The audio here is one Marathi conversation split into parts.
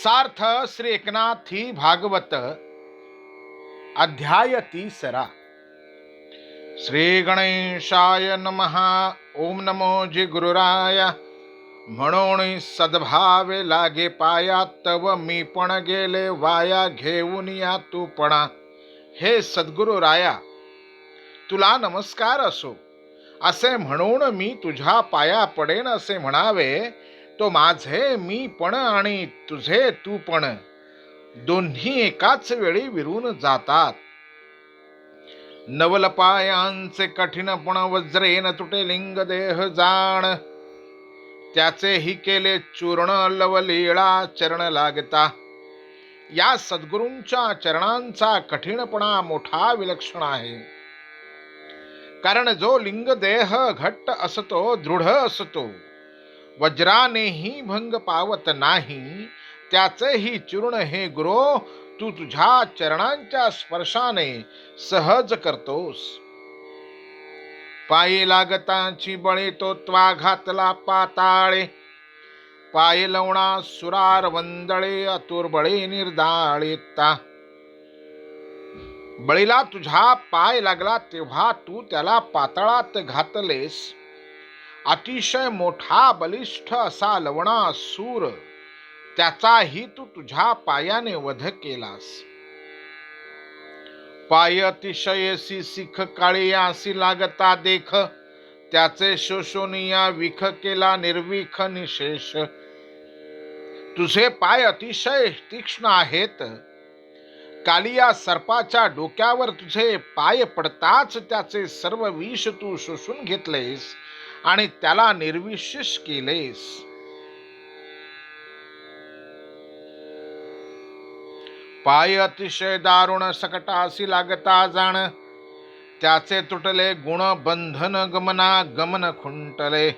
सार्थ श्री एकनाथी भागवत अध्याय 30. श्री गणेशाय नमः. ओम नमो जी गुरुराय. म्हणून सद्भावे लागे पाया, तव मी पण गेले वाया, घेऊन या तू पणा. हे सद्गुरु राया, तुला नमस्कार असो. असे म्हणून मी तुझ्या पाया पडेन असे म्हणावे, तो माझे मी पण आणि तुझे तू पण दोन्ही एकाच वेळी विरून जातात. नवल पायांचे कठीणपण वज्रेन तुटे लिंग देह जाण, त्याचे ही केले चूर्ण लवलीळा चरण लागता. या सद्गुरूंच्या चरणांचा कठीणपणा मोठा विलक्षण आहे. कारण जो लिंग देह घट्ट असतो, दृढ असतो, वज्रानेही भंग पावत नाही, त्याचेही चूर्ण हे गुरो तू तुझ्या चरणांच्या स्पर्शाने सहज करतोस. पायी लागताची बळी तो त्वा घातला पाताळे, पाय लवणा सुरार वंदळे अतुर बळी निर्दाळिता. बळीला तुझा पाय लागला तेव्हा तू त्याला पाताळात घातलेस. अतिशय मोठा बलिष्ठ असा लवणा सूर, त्याचाही तू तुझ्या पायाने वध केलास. पाय अतिशयसी सिख काळियासी लागता देख, त्याचे शोषोनिया विख केला निर्विख निशेष. तुझे पाय अतिशय तीक्ष्ण आहेत. कालिया सर्पाच्या डोक्यावर तुझे पाय पडताच त्याचे सर्व विष तू शोषून घेतलेस आणि त्याला निर्विशेष केलेस. पाय अतिशय दारुण सकटासी लागता जाण, त्याचे तुटले गुण बंधन गमना गमन खुंटले.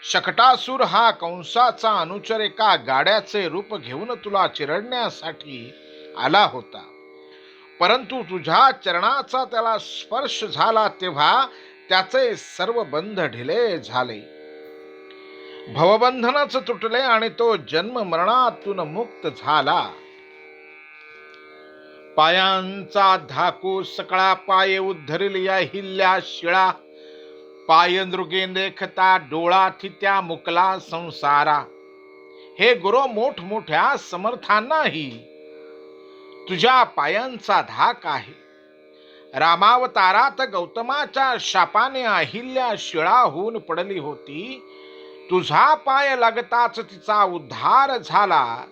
शकटासूर हा कंसाचा अनुचर एका गाड्याचे रूप घेऊन तुला चिरडण्यासाठी आला होता. परंतु तुझ्या चरणाचा त्याला स्पर्श झाला तेव्हा त्याचे सर्व बंध ढिले झाले. भवबंधनच तुटले आणि तो जन्म मरणातून मुक्त झाला. पायांचा धाकू सकळा पाय उद्धरिली या हिल्ल्या शिळा, पाय नृगे देखता डोळा थित्या मुकला संसारा. हे गुरु, मोठमोठ्या समर्थांनाही तुझ्या पायांचा धाक आहे. रामावतारात गौतमाच्या शापाने अहिल्या शिळा होऊन पडली होती. तुझा पाय लागताच तिचा उद्धार झाला.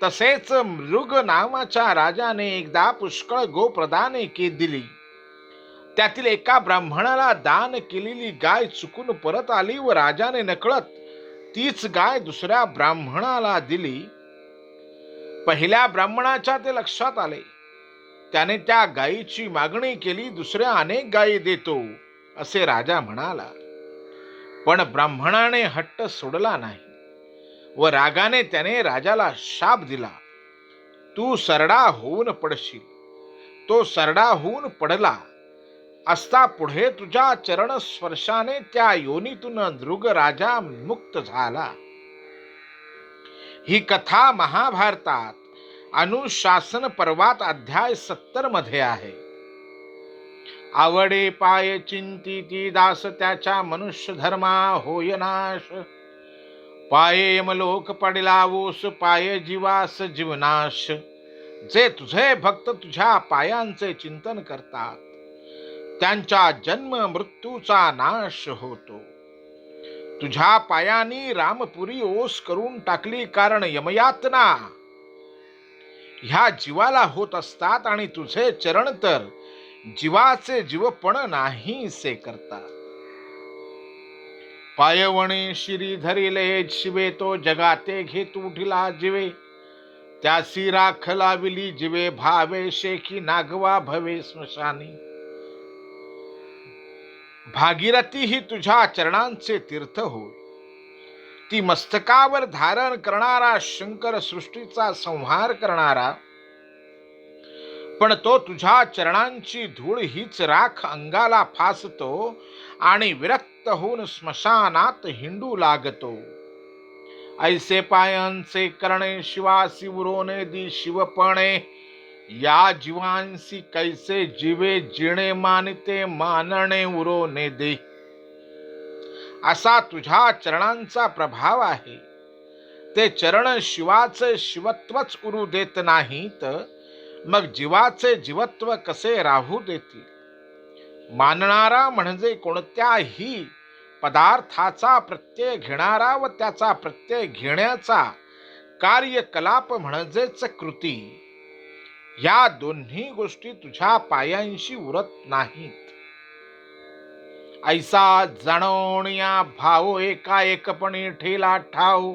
तसेच मृग नावाच्या राजाने एकदा पुष्कळ गोप्रदाने दिली. त्यातील एका ब्राह्मणाला दान केलेली गाय चुकून परत आली व राजाने नकळत तीच गाय दुसऱ्या ब्राह्मणाला दिली. पहिल्या ब्राह्मणाच्या ते लक्षात आले. त्याने त्या गायीची मागणी केली. दुसऱ्या अनेक गायी देतो असे राजा म्हणाला. पण ब्राह्मणाने हट्ट सोडला नाही व रागाने त्याने राजाला शाप दिला. तू सरडा होऊन पडशील. तो सरडा होऊन पडला असता पुढे तुझ्या चरण स्पर्शाने त्या योनीतून नृग राजा मुक्त झाला. ही कथा महाभारतात अनुशासन पर्वात अध्याय 70 मध्ये आहे. आवडे पाय चिंती दास, त्याच्या मनुष्य धर्मा होय नाश. पाये यमलोक पडला ओस, पाय जीवास जीवनाश. जे तुझे भक्त तुझ्या पायांचे चिंतन करतात, त्यांच्या जन्म मृत्यूचा नाश होतो. तुझ्या पायांनी रामपुरी ओस करून टाकली, कारण यमयातना ह्या जीवाला होत असतात आणि तुझे चरण तर जीवाचे जीवपण नाहीसे करतात. पायवणी शिरी धरिले शिवे, तो जगाते घेत उठिला जिवे. त्यासी राख लाविली जिवे, भावे शेखी नागवा भवे स्मशानी. भागीरथी ही तुझ्या चरणांचे तीर्थ होय. ती मस्तकावर धारण करणारा शंकर, सृष्टीचा संहार करणारा. पण तो तुझ्या चरणांची धूळ हीच राख अंगाला फासतो आणि विरक्त होऊन स्मशानात हिंडू लागतो. ऐसे पायांचे करणे शिवासी उरोने दी शिवपणे, या जीवांसी कैसे जीवे जिणे मानिते मानणे उरोने दे. असा तुझ्या चरणांचा प्रभाव आहे. ते चरण शिवाचे शिवत्वच उरू देत नाहीत, मग जीवाचे जीवत्व कसे राहू देतील. मानणारा म्हणजे कोणत्याही पदार्थाचा प्रत्यय घेणारा व त्याचा प्रत्यय घेण्याचा कार्यकलाप म्हणजेच कृती. या दोन्ही गोष्टी तुझ्या पायांशी उरत नाहीत. ऐसा जाणवण्या भाव एका एकपणी ठेला ठाव,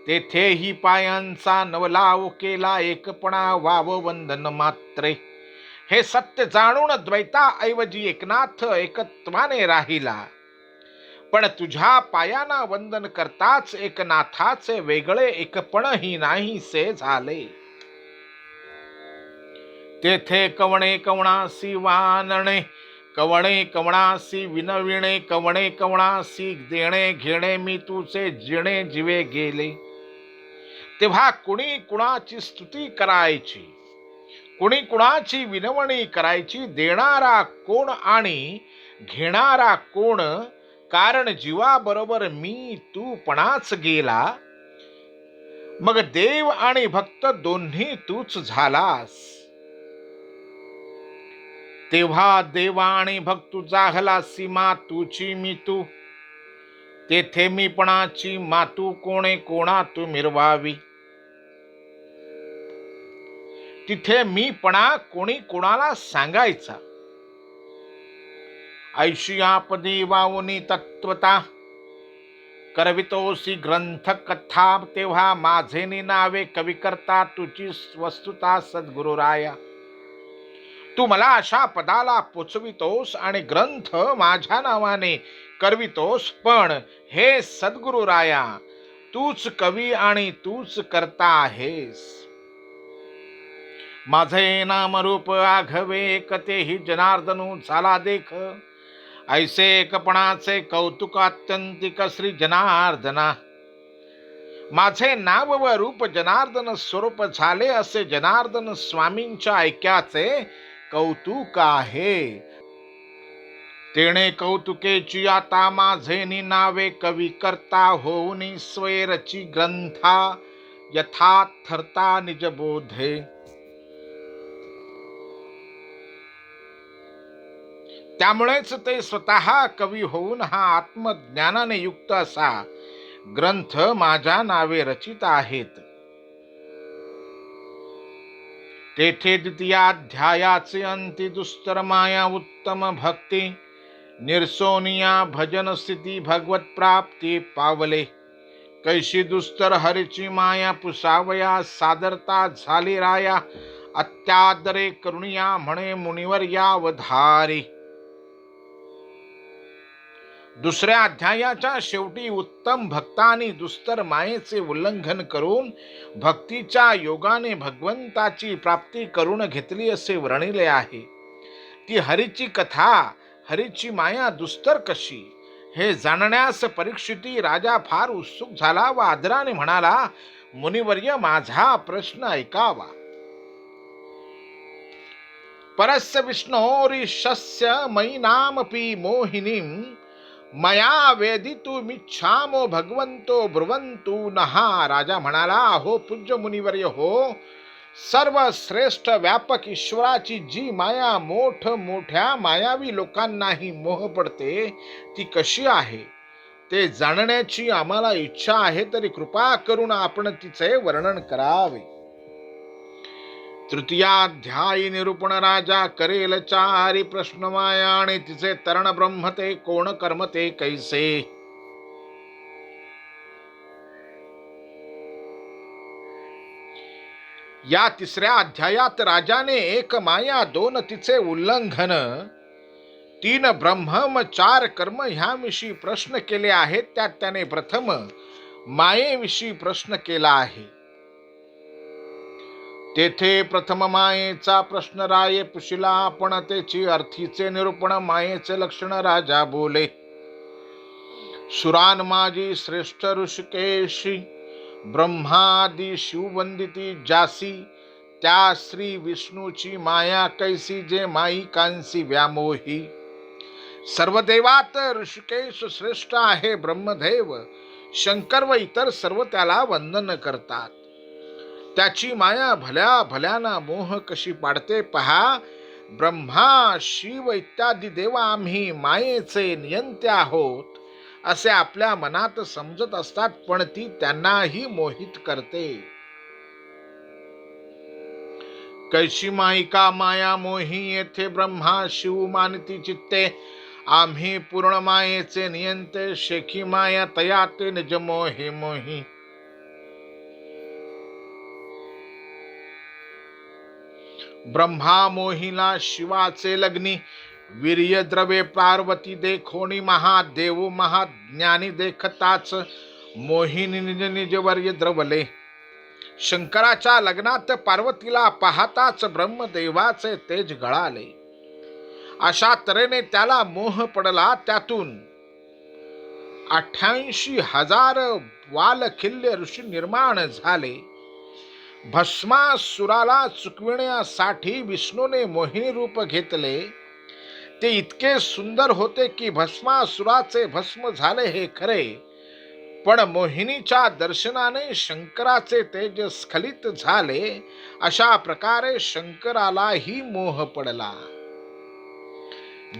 तेथेही पायांचा नवलाव केला एकपणा वाव वंदन मात्रे. हे सत्य जाणून द्वैताऐवजी एकनाथ एकत्वाने राहिला, पण तुझ्या पायांना वंदन करताच एकनाथाचे वेगळे एकपणही नाहीसे झाले. तेथे कवणे कवणासी वानणे, कवणे कवणासी विनविणे, कवणे कवणासी देणे घेणे, मी तुझे जिणे जीवे गेले. तेव्हा कुणी कुणाची स्तुती करायची, कुणी कुणाची विनवणी करायची, देणारा कोण आणि घेणारा कोण. कारण जीवाबरोबर मी तू पणाच गेला, मग देव आणि भक्त दोन्ही तूच झालास. तेव्हा देवा आणि भक्तू जाहला सीमा तुची मी तू, तेथे मी पणाची मातू कोणे कोणा तू मिरवावी. तिथे मी पणा कोणी कोणाला सांगायचा. ऐशी आपदी वावुनी तत्वता, करवितोसी ग्रंथ कथा, तेव्हा माझे नावे कवी करता तुझी वस्तुता सद्गुरुराया. तू मला अशा पदाला पोचवितोस आणि ग्रंथ माझ्या नावाने करवितोस, पण हे सद्गुरुराया तूच कवी आणि तूच करता आहेस. माझे नाम रूप आघवे कतेही जनार्दनू झाला देख, ऐसे एकपणाचे कौतुक अत्यंतिक श्री जनार्दना. माझे नाव व रूप जनार्दन स्वरूप झाले असे जनार्दन स्वामींच्या ऐक्याचे कौतुक आहे. तेणे कौतुकेची आता माझे नावे कवी करता, होऊनी स्वैरची ग्रंथा यथार्थता निजबोधे. त्यामुळेच ते स्वतः कवी होऊन हा आत्मज्ञानाने युक्त असा ग्रंथ माझ्या नावे रचित आहेत. तेथे द्वितीयाध्यायाचे अंती दुस्तर माया उत्तम भक्ती, निर्सोनिया भजन स्थिती भगवत प्राप्ती पावले. कैशी दुस्तर हरीची माया पुसावया, सादरता झाली राया, अत्यादरे करुणिया म्हणे मुनिवर यावधारी. दुसऱ्या अध्यायाच्या शेवटी उत्तम भक्तांनी दुस्तर मायेचे उल्लंघन करून भक्तीच्या योगाने भगवंताची प्राप्ती करून घेतली असे वर्णिले आहे. ती हरीची कथा, हरीची माया दुस्तर कशी हे जाणण्यास परीक्षिती राजा फार उत्सुक झाला व आदराने म्हणाला, मुनिवर्य माझा प्रश्न ऐकावा. परस्य विष्णोरिशस्य मयि नामपि मोहिनीं, मया वेदितुमिच्छामो भगवंतो ब्रुवंतु नहा. राजा म्हणाला, हो पूज्य मुनिवर्य हो, सर्व श्रेष्ठ व्यापक ईश्वराची जी माया मोठ्या मायावी लोकांनाही मोह पडते, ती कशी आहे ते जाणण्याची आम्हाला इच्छा आहे. तरी कृपा करून आपण तिचे वर्णन करावे. तृतीयाध्यायी निरूपण राजा करेल चारी प्रश्न माया आणि तिचे तरण ब्रह्मते कोण कर्मते कैसे. या तिसऱ्या अध्यायात राजाने एक माया, दोन तिचे उल्लंघन, तीन ब्रह्म, चार कर्म ह्याविषयी प्रश्न केले आहेत. त्यात त्याने प्रथम मायेविषयी प्रश्न केला आहे. तेथे प्रथम मायेचा प्रश्न राये पुशिला, पण त्याची अर्थीचे निरूपण मायेचे लक्षण राजा बोले. सुरान माझी श्रेष्ठ ऋषिकेशी, ब्रह्मादी शिववंदिती जासी, त्या श्री विष्णूची माया कैसी, जे माई कांसी व्यामोही. सर्व देवात ऋषिकेश श्रेष्ठ आहे ब्रह्मदेव, शंकर व इतर सर्व त्याला वंदन करतात. त्याची माया भल्या भल्याना मोह कशी पाडते पहा. ब्रह्मा शिव इत्यादी देव आम्ही मायेचे नियंते आहोत असे आपल्या मनात समजत असतात, पण ती त्यांनाही मोहित करते. कैशी माईका माया मोही, येथे ब्रह्मा शिव मानती चित्ते. आम्ही पूर्ण मायेचे नियंते, शेखी माया तया ते निज मोहे मोही. ब्रह्मा मोहिला शिवाचे लग्नी, वीर्य द्रवे पार्वती देखोणी. महादेव महाज्ञानी देखताच, मोहिनी निज निज वर्य द्रवले. शंकराच्या लग्नात पार्वतीला पाहताच ब्रह्मदेवाचे तेज गळाले. अशा तऱ्हेने त्याला मोह पडला. त्यातून 88,000 वालखिल्य ऋषी निर्माण झाले. भस्मासुराला चुकविण्यासाठी विष्णूने मोहिनी रूप घेतले. ते इतके सुंदर होते की भस्मासुराचे भस्म झाले हे खरे, पण मोहिनीच्या दर्शनाने शंकराचे तेज स्खलित झाले. अशा प्रकारे शंकरालाही मोह पडला.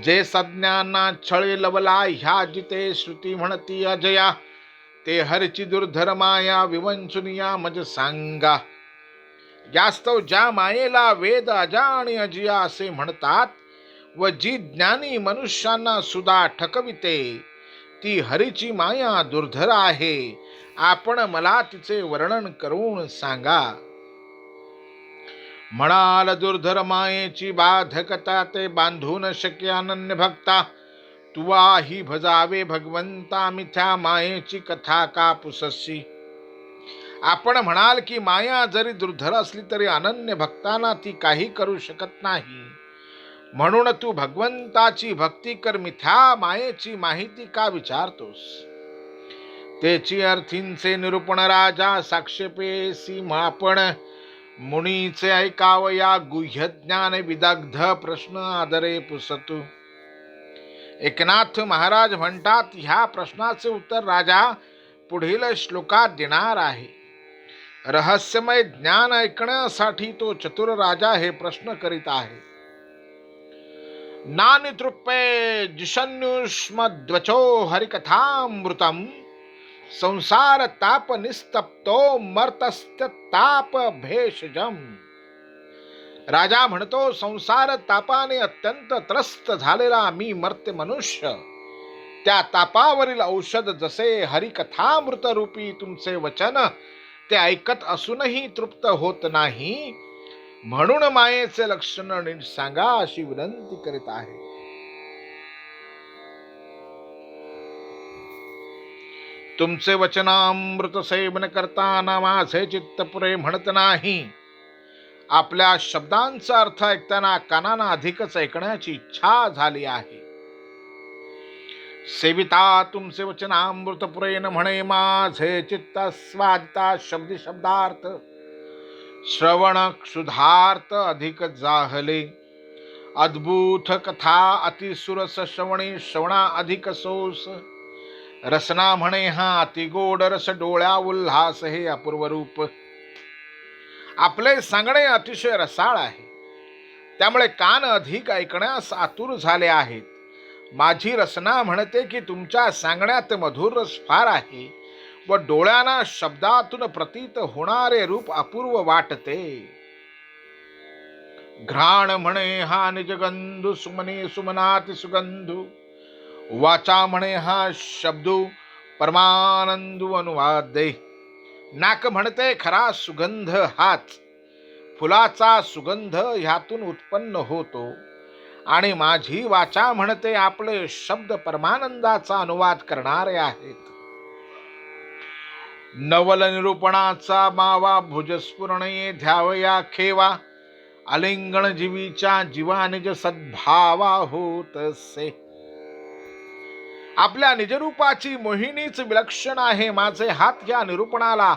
जे सज्ञांना छळे लवला, ह्या जिते श्रुती म्हणती अजया. ते हरची दुर्धर माया, विवंचनिया मज सांगा. यास्तव ज्या मायेला वेद अजा आणि अजिया असे म्हणतात व जी ज्ञानी मनुष्यांना सुद्धा ठकविते, ती हरीची माया दुर्धर आहे. आपण मला तिचे वर्णन करून सांगा. म्हणाल दुर्धर मायेची बाधकता, ते बांधू न शक्य अनन्य भक्ता. तुवाही भजावे भगवंता, मिथ्या मायेची कथा का पुससी. आपण म्हणाल की माया जरी दुर्धर असली तरी अनन्य भक्तांना ती काही करू शकत नाही. म्हणून तू भगवंताची भक्ती कर, मिथ्या मायेची माहिती का विचारतोस. तेची अर्थींचे निरूपण राजा, साक्षेपेसी आपण. मुनीचे ऐकावया गुह्य ज्ञान, विदग्ध प्रश्न आदरे पुसतू. एकनाथ महाराज म्हणतात, ह्या प्रश्नाचे उत्तर राजा पुढील श्लोकात देणार आहे. रहस्यमय ज्ञान ऐकण्यासाठी तो चतुर राजा हे प्रश्न करीत आहे. नानितृप्ये जिषन्युष्मद्वचो हरिकथामृतम, संसार ताप निस्तप्तो मर्तस्ताप भेषजम. राजा म्हणतो, संसार तापाने अत्यंत त्रस्त झालेला मी मर्त्य मनुष्य, त्या तापावरील औषध जसे हरिकथामृत रूपी तुमचे वचन ते ऐकत असूनही तृप्त होत नाही. म्हणून मायेचे लक्षण नीट सांगा अशी विनंती करीत आहे. तुमचे वचनामृत सेवन करताना माझे चित्त पुरे म्हणत नाही. आपल्या शब्दांचा अर्थ ऐकताना कानांना अधिकच ऐकण्याची इच्छा झाली आहे. सेविता तुमचे वचनामृत पुरेन म्हणे, माझे चित्त स्वादिता शब्दी शब्दार्थ. श्रवण क्षुधार्थ अधिक जाहले, अद्भुत कथा अतिसुरस श्रवणी श्रवणा अधिक सोस. रसना म्हणे हा अति गोड रस, डोळ्या उल्हास हे अपूर्व रूप. आपले सांगणे अतिशय रसाळ आहे, त्यामुळे कान अधिक ऐकण्यास आतुर झाले आहेत. माझी रसना म्हणते की तुमच्या सांगण्यात मधुर रस फार आहे व डोळ्यांना शब्दातून प्रतीत होणारे रूप अपूर्व वाटते. घ्राण म्हणे हा निजगंधू, सुमने सुमनाति सुगंधू. वाचा म्हणे हा शब्दू, परमानंदू अनुवादे. नाक म्हणते खरा सुगंध हाच, फुलाचा सुगंध ह्यातून उत्पन्न होतो. आणि माझी वाचा म्हणते आपले शब्द परमानंदाचा अनुवाद करणारे आहेत. नवल निरूपणाचा मावा, भुजस्फुरणे ध्यावया खेवा. अलिंगण जीवीच्या जीवा निज सद्भावा होत से. आपल्या निजरूपाची मोहिनीच विलक्षण आहे. माझे हात या निरूपणाला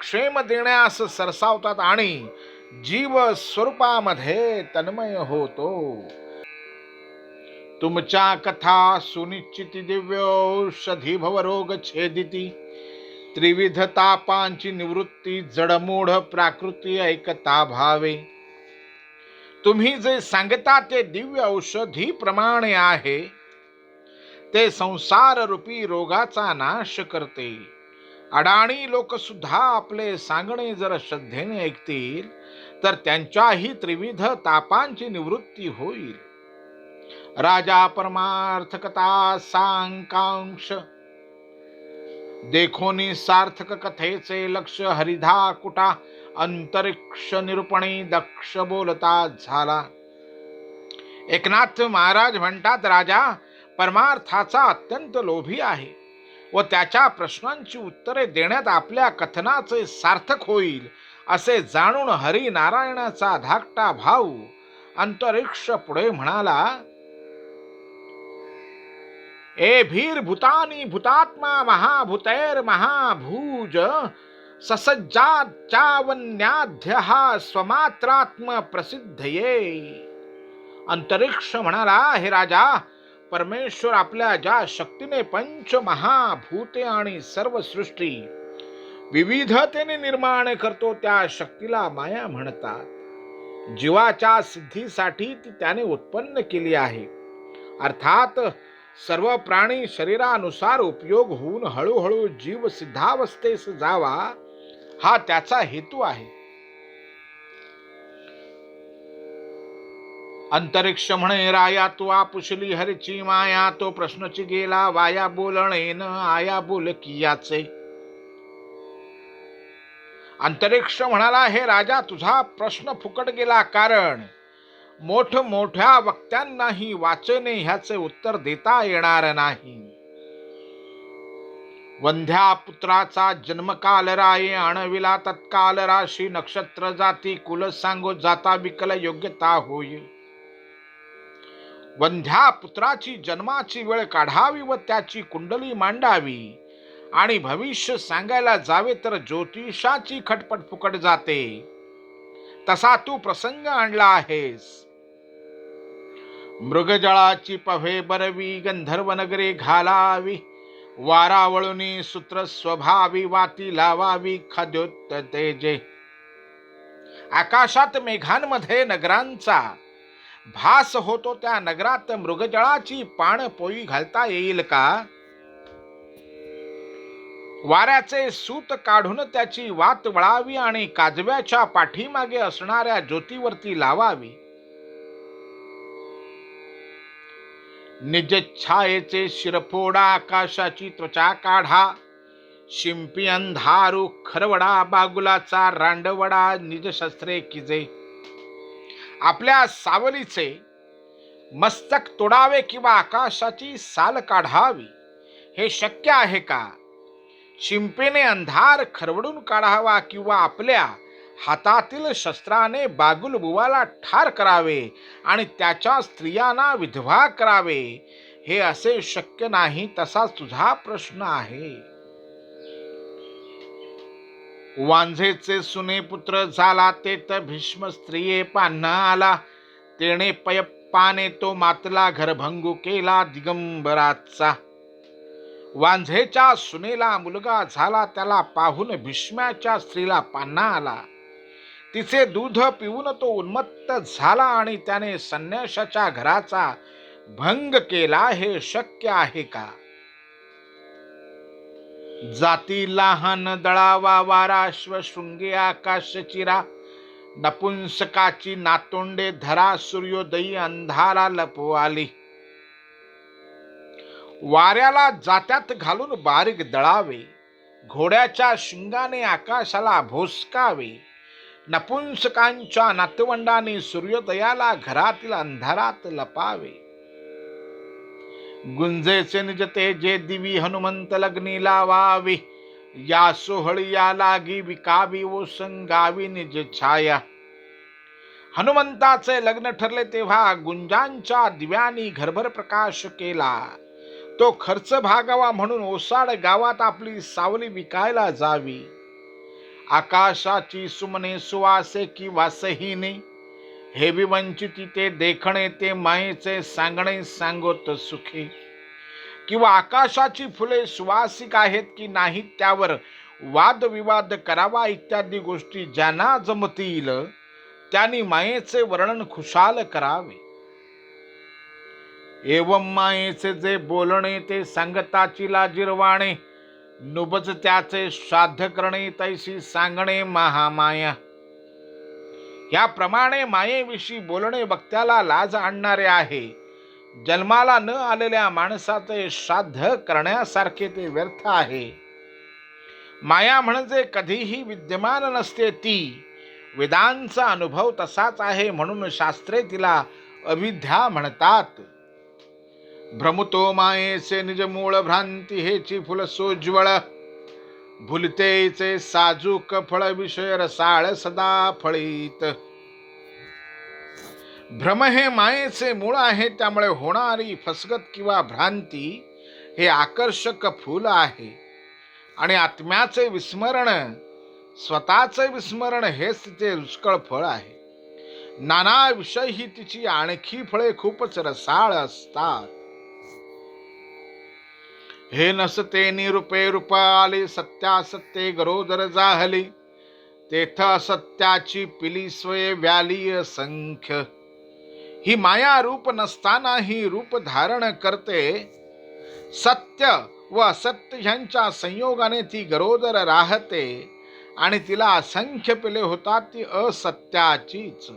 क्षेम देण्यास सरसावतात आणि जीव स्वरूपामध्ये तन्मय होतो. तुमच्या कथा सुनिश्चिती दिव्य औषधी भवरोग छेदिती, त्रिविध तापांची निवृत्ती, जडमूढ प्राकृती ऐकता भावे. तुम्ही जे सांगता ते दिव्य औषधी प्रमाणे आहे. ते संसार रूपी रोगाचा नाश करते. अडाणी लोक सुद्धा आपले सांगणे जर श्रद्धेने ऐकतील तर त्यांच्याही त्रिविध तापांची निवृत्ती होईल. राजा परमार्थकता सांकांक्ष, देखोनी सार्थक कथेचे लक्ष, हरिधा कुटा अंतरिक्ष निरूपणी दक्ष बोलता झाला. एकनाथ महाराज म्हणतात, राजा परमार्थाचा अत्यंत लोभी आहे व त्याच्या प्रश्नांची उत्तरे देण्यात आपल्या कथनाचे सार्थक होईल असे जाणून हरिनारायणाचा धाकटा भाऊ अंतरिक्ष पुढे म्हणाला, ए भीर भूतानी भूतात्मा महाभूतैर महाभूज ससज्जात चावन्याध्य स्वमात्रात्म प्रसिद्धये. अंतरिक्ष म्हणाला, हे राजा, परमेश्वर आपल्या ज्या शक्तीने पंच महाभूते आणि सर्व सृष्टी विविधतेने निर्माण करतो त्या शक्तीला माया म्हणतात. जीवाच्या सिद्धीसाठी ती त्याने उत्पन्न केली आहे. अर्थात सर्व प्राणी शरीरानुसार उपयोग होऊन हळूहळू जीव सिद्धावस्थेस जावा हा त्याचा हेतू आहे. अंतरिक्ष म्हणे, राया तू आपुशली हरीची माया, तो प्रश्नची गेला वाया, बोलणे न आया बोल कियाचे. अंतरिक्ष म्हणाला, हे राजा, तुझा प्रश्न फुकट गेला, कारण मोठमोठ्या वक्त्यांनाही वाचेने ह्याचे उत्तर देता येणार नाही. वंध्या पुत्राचा जन्मकाल राये आणविला तत्काल, राशी नक्षत्र जाती कुल सांगो जाता विकल योग्यता होय. वंध्या पुत्राची जन्माची वेळ काढावी व त्याची कुंडली मांडावी आणि भविष्य सांगायला जावे तर ज्योतिषाची खटपट फुकट जाते. तसा तू प्रसंग आणला आहेस. मृगजळाची पभे बरवी, गंधर्व नगरे घालावी, वारावळुनी सूत्र स्वभावी, वाती लावावी खाद्योत तेजे. आकाशात मेघांमध्ये नगरांचा भास होतो, त्या नगरात मृगजळाची पाण पोई घालता येईल का? वाऱ्याचे सूत काढून त्याची वात वळावी आणि काजव्याच्या पाठीमागे असणाऱ्या ज्योतीवरती लावावी. निज छायेचे शिरफोडा, आकाशाची त्वचा काढा, शिंपी अंधारू खरवडा, बागुलाचा रांडवडा, निज शस्त्रे किजे. आपल्या सावलीचे मस्तक तोडावे किंवा आकाशाची साल काढावी हे शक्य आहे का? शिंपेने अंधार खरवडून काढावा किंवा आपल्या हातातील शस्त्राने बागुल बुवाला ठार करावे आणि त्याच्या स्त्रियांना विधवा करावे, हे असे शक्य नाही. तसाच तुझा प्रश्न आहे. वांझेचे सुने पुत्र झाला, ते तर भीष्म स्त्रिये पान्हा आला, तेणे पयप्पाने तो मातला, घरभंगू केला दिगंबराचा. वांझेच्या सुनेला मुलगा झाला, त्याला पाहून भीष्माच्या स्त्रीला पान्हा आला. तिचे दूध पिऊन तो उन्मत्त झाला आणि त्याने संन्याशाच्या घराचा भंग केला, हे शक्य आहे का? जाती लहान दळावा वारा, शृंगे आकाश चिरा, नपुंसकाची नातोंडे धरा, सूर्योदयी अंधारा लपवाली. वाऱ्याला जात्यात घालून बारीक दळावे, घोड्याच्या शिंगाने आकाशाला भोसकावे, नपुंसकांच्या नातवंडाने सूर्योदयाला घरातील अंधारात लपावे. गुंजेचे निज तेजे दिवी, हनुमंत लग्नी लावावी, या सोहळी या लागी विकावी, ओसंगावी निज छाया. हनुमंताचे लग्न ठरले तेव्हा गुंजांच्या दिव्यांनी घरभर प्रकाश केला. तो खर्च भागावा म्हणून ओसाड गावात आपली सावली विकायला जावी. आकाशाची सुमने सुवासे की वासहीने, हे विवंचिती ते देखणे, ते मायेचे सांगणे सांगोत सुखी. किंवा आकाशाची फुले सुवासिक आहेत की नाहीत त्यावर वादविवाद करावा इत्यादी गोष्टी ज्यांना जमतील त्यांनी मायेचे वर्णन खुशाल करावे. एवं मायेचे जे बोलणे ते सांगताची लाजिरवाणे, नुबज त्याचे श्राद्ध करणे तैसी सांगणे महामाया. याप्रमाणे मायेविषयी बोलणे वक्त्याला लाज आणणारे आहे. जन्माला न आलेल्या माणसाचे श्राद्ध करण्यासारखे ते व्यर्थ आहे. माया म्हणजे कधीही विद्यमान नसते, ती वेदांचा अनुभव तसाच आहे म्हणून शास्त्रे तिला अविद्या म्हणतात. भ्रमुतो मायेचे निज मूळ भ्रांती हेची फुल सोज्वळ, भुलतेचे साजूक फळ विषय रसाळ सदा फळीत. भ्रम हे मायेचे मूळ आहे, त्यामुळे होणारी फसगत किंवा भ्रांती हे आकर्षक फूल आहे. आणि आत्म्याचे विस्मरण, स्वतःचे विस्मरण हेच तिचे रुचकळ फळ आहे. नाना विषय ही तिची आणखी फळे खूपच रसाळ असतात. हे नसते निरूपे रूप आले, सत्यासत्ये गरोदर जाहली, तेथ असत्याची पिली स्वये व्याली असंख्य. ही माया रूप नसतानाही रूप धारण करते. सत्य व असत्य ह्यांच्या संयोगाने ती गरोदर राहते आणि तिला असंख्य पिले होतात, ती असत्याचीच.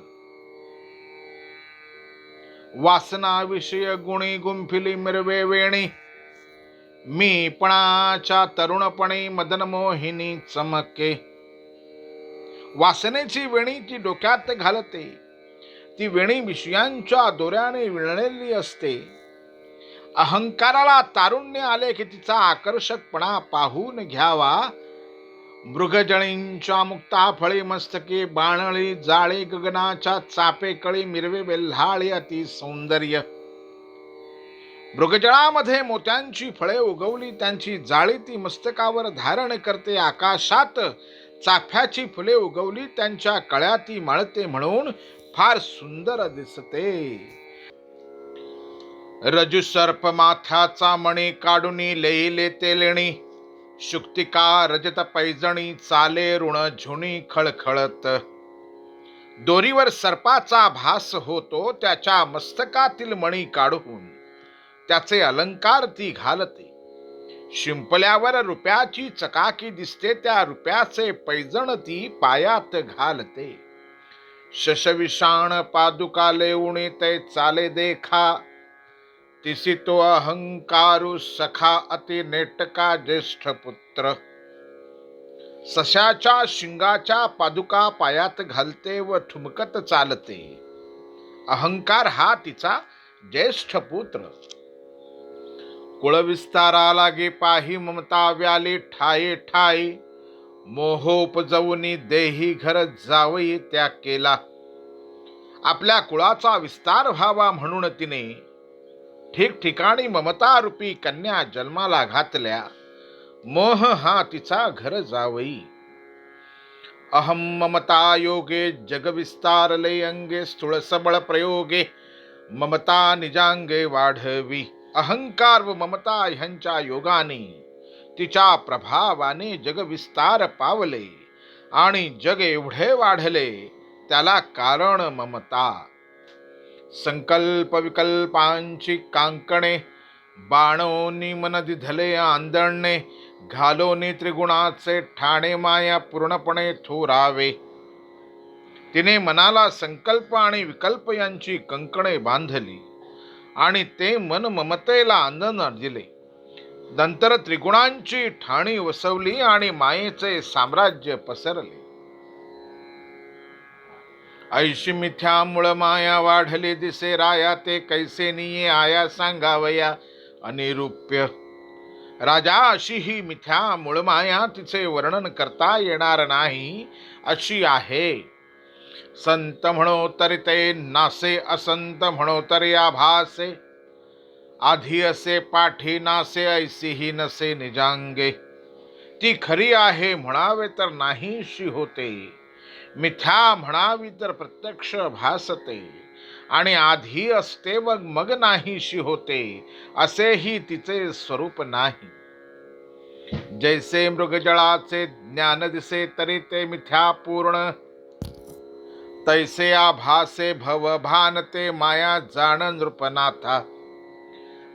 वासना विषय गुणी गुंफिली मिरवे वेणी, मी पणाच्या तरुणपणी मदन मोहिनी चमके. वासनेची वेणी ती डोक्यात घालते. ती वेणी विषयांच्या दोऱ्याने विणलेली असते. अहंकाराला तारुण्य आले की तिचा आकर्षकपणा पाहून घ्यावा. मृगजळींच्या मुक्ता फळी मस्तके बाणळी, जाळे गगनाच्या चापे कळी, मिरवे वेल्हाळी अति सौंदर्य. मृगजळामध्ये मोत्यांची फळे उगवली, त्यांची जाळी ती मस्तकावर धारण करते. आकाशात चाफ्याची फुले उगवली, त्यांच्या कळ्या ती माळते म्हणून फार सुंदर दिसते. रजु सर्प माथ्याचा मणी काढून लेईले ते लेणी, शुक्तिका रजत पैजणी चाले ऋण झुणी खळखळत. दोरीवर सर्पाचा भास होतो, त्याच्या मस्तकातील मणी काढून त्याचे अलंकार ती घालते. शिंपल्यावर रुपयाची चकाकी दिसते, त्या रुपयाचे पैजण ती पायात घालते. शशविषाण पादुका लेऊणी ते चाले देखा, तिसी तो अहंकारू सखा अति नेटका ज्येष्ठ पुत्र. सशाच्या शिंगाच्या पादुका पायात घालते व ठुमकत चालते. अहंकार हा तिचा ज्येष्ठ पुत्र. कुळविस्तारा लागे पाही ममता व्याली ठाये ठाई, मोहोपजवनी देही घर जावई त्या केला. आपल्या कुळाचा विस्तार व्हावा म्हणून तिने ठिकठिकाणी ममता रूपी कन्या जन्माला घातल्या. मोह हा तिचा घर जावई. अहम ममता योगे जग विस्तारले अंगे, स्थूळ सबळ प्रयोगे ममता निजांगे वाढवी. अहंकार व ममता ह्यांच्या योगाने तिच्या प्रभावाने जग विस्तार पावले आणि जग एवढे वाढले, त्याला कारण ममता. संकल्प विकल्पांची कांकणे, बाणोनी मन दिधले आंदळणे, घालोनी त्रिगुणाचे ठाणे माया पूर्णपणे थोरावे. तिने मनाला संकल्प आणि विकल्प यांची कंकणे बांधली आणि ते मन ममतेला आंदण दिले. नंतर त्रिगुणांची ठाणी वसवली आणि मायेचे साम्राज्य पसरले. ऐशी मिथ्या मुळ माया वाढली दिसे राया, ते कैसे निये आया सांगावया अनिरूप्य. राजा, अशी ही मिथ्या मूळ माया तिचे वर्णन करता येणार नाही अशी आहे. संत म्हणो तरी ते नासे, असंत म्हणो तरी आभासे. आधी असे पाठी नासे ऐसीही नसे निजांगे. ती खरी आहे म्हणावे तर नाहीशी होते, मिथ्या म्हणावी तर प्रत्यक्ष भासते. आणि आधी असते व मग नाहीशी होते, असेही तिचे स्वरूप नाही. जैसे मृगजळाचे ज्ञान दिसे तरी ते मिथ्या पूर्ण, तैसे आभासे भव भानते माया जाण नृपनाथा.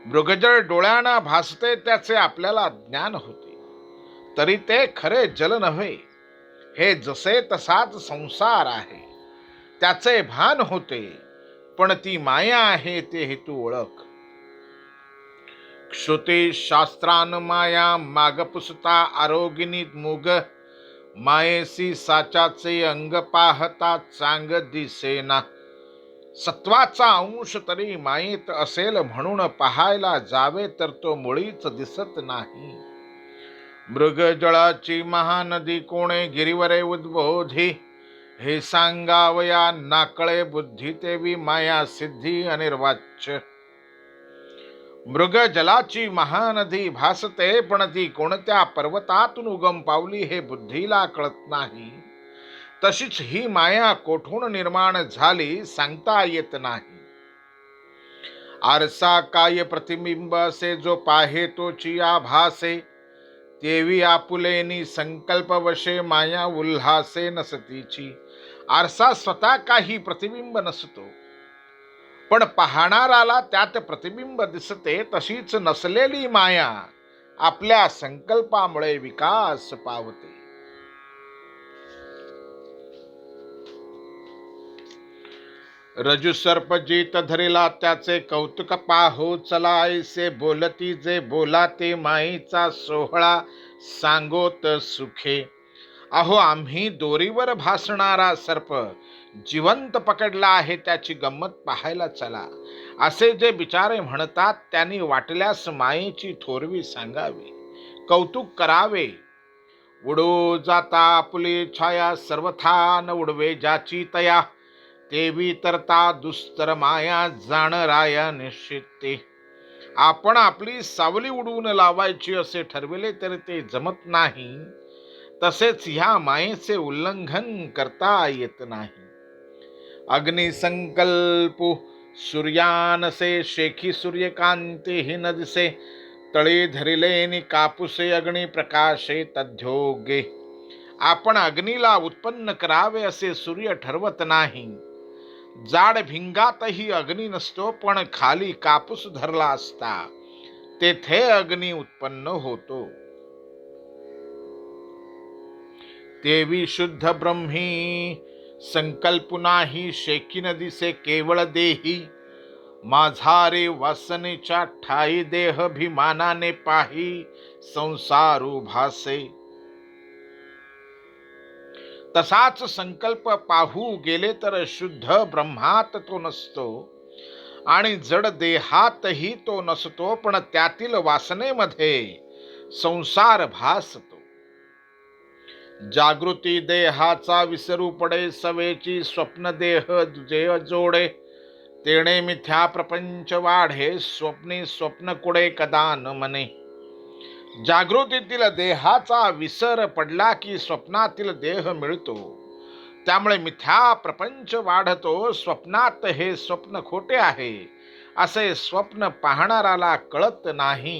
मृगजळ डोळ्यांना भासते त्याचे आपल्याला ज्ञान होते, तरी ते खरे जल नव्हे. हे जसे तसाच संसार आहे, त्याचे भान होते, पण ती माया आहे ते हेतू ओळख. क्षुती शास्त्रान माया माग पुसता आरोगिनी मूग, मायेसी साचाचे अंग पाहता चांग दिसेना. सत्वाचा अंश तरी मायेत असेल म्हणून पाहायला जावे तर तो मुळीच दिसत नाही. मृगजळाची महानदी कोणे गिरीवरे उद्बोधी, हे सांगावया नाकळे बुद्धी तेवी माया सिद्धी अनिर्वाच्य. मृगजलाची महानदी भासते, पण ती कोणत्या पर्वतातून उगम पावली हे बुद्धीला कळत नाही. तशीच ही माया कोठून निर्माण झाली सांगता येत नाही. आरसा काय प्रतिबिंब असे जो पाहे तोची आभासे, तेवी आपुलेनी संकल्प वशे माया उल्हासे नसतीची. आरसा स्वतः काही प्रतिबिंब नसतो, पण पाहणाराला त्यात प्रतिबिंब दिसते. तशीच नसलेली माया आपल्या संकल्पामुळे विकास पावते. रजू सर्प जीत धरिला त्याचे कौतुक पाहो चला, ऐसे बोलती जे बोलाते माईचा सोहळा सांगोत सुखे. अहो आम्ही दोरीवर भासणारा सर्प जिवंत पकडला आहे, त्याची गंमत पाहायला चला, असे जे बिचारे म्हणतात त्यांनी वाटल्यास मायेची थोरवी सांगावी, कौतुक करावे. उडो जाता आपुली छाया सर्वथा न उडवे ज्याची तया, तेवी तरता दुस्तर माया जाण राया निश्चिते. आपण आपली सावली उडवून लावायची असे ठरविले तर ते जमत नाही, तसेच ह्या मायेचे उल्लंघन करता येत नाही. अग्निसंकल्पू सूर्यानसे शेखी सूर्यकांती हि न दिसे, तळी धरिलेनी कापुसे अग्नी प्रकाशे तद्योगे. आपण अग्नीला उत्पन्न करावे असे सूर्य ठरवत नाही. जाड भिंगातही अग्नी नसतो, पण खाली कापूस धरला असता तेथे अग्नी उत्पन्न होतो. तेवी शुद्ध ब्रह्मी संकल्पु नाही, शेकी न दिसे केवळ देही. माझा रे वासनेच्या ठाई देहभिमानाने पाही संसारू भासे. तसाच संकल्प पाहू गेले तर शुद्ध ब्रह्मात तो नसतो आणि जड देहातही तो नसतो, पण त्यातील वासनेमध्ये संसार भासतो. जागृती देहाचा विसरू पडे, सवेची स्वप्न देह जे जोडे, तेणे मिथ्या प्रपंच वाढे, स्वप्नी स्वप्न कुडे कदा न मने. जागृतीतील देहाचा विसर पडला की स्वप्नातील देह मिळतो, त्यामुळे मिथ्या प्रपंच वाढतो. स्वप्नात हे स्वप्न खोटे आहे असे स्वप्न पाहणाराला कळत नाही.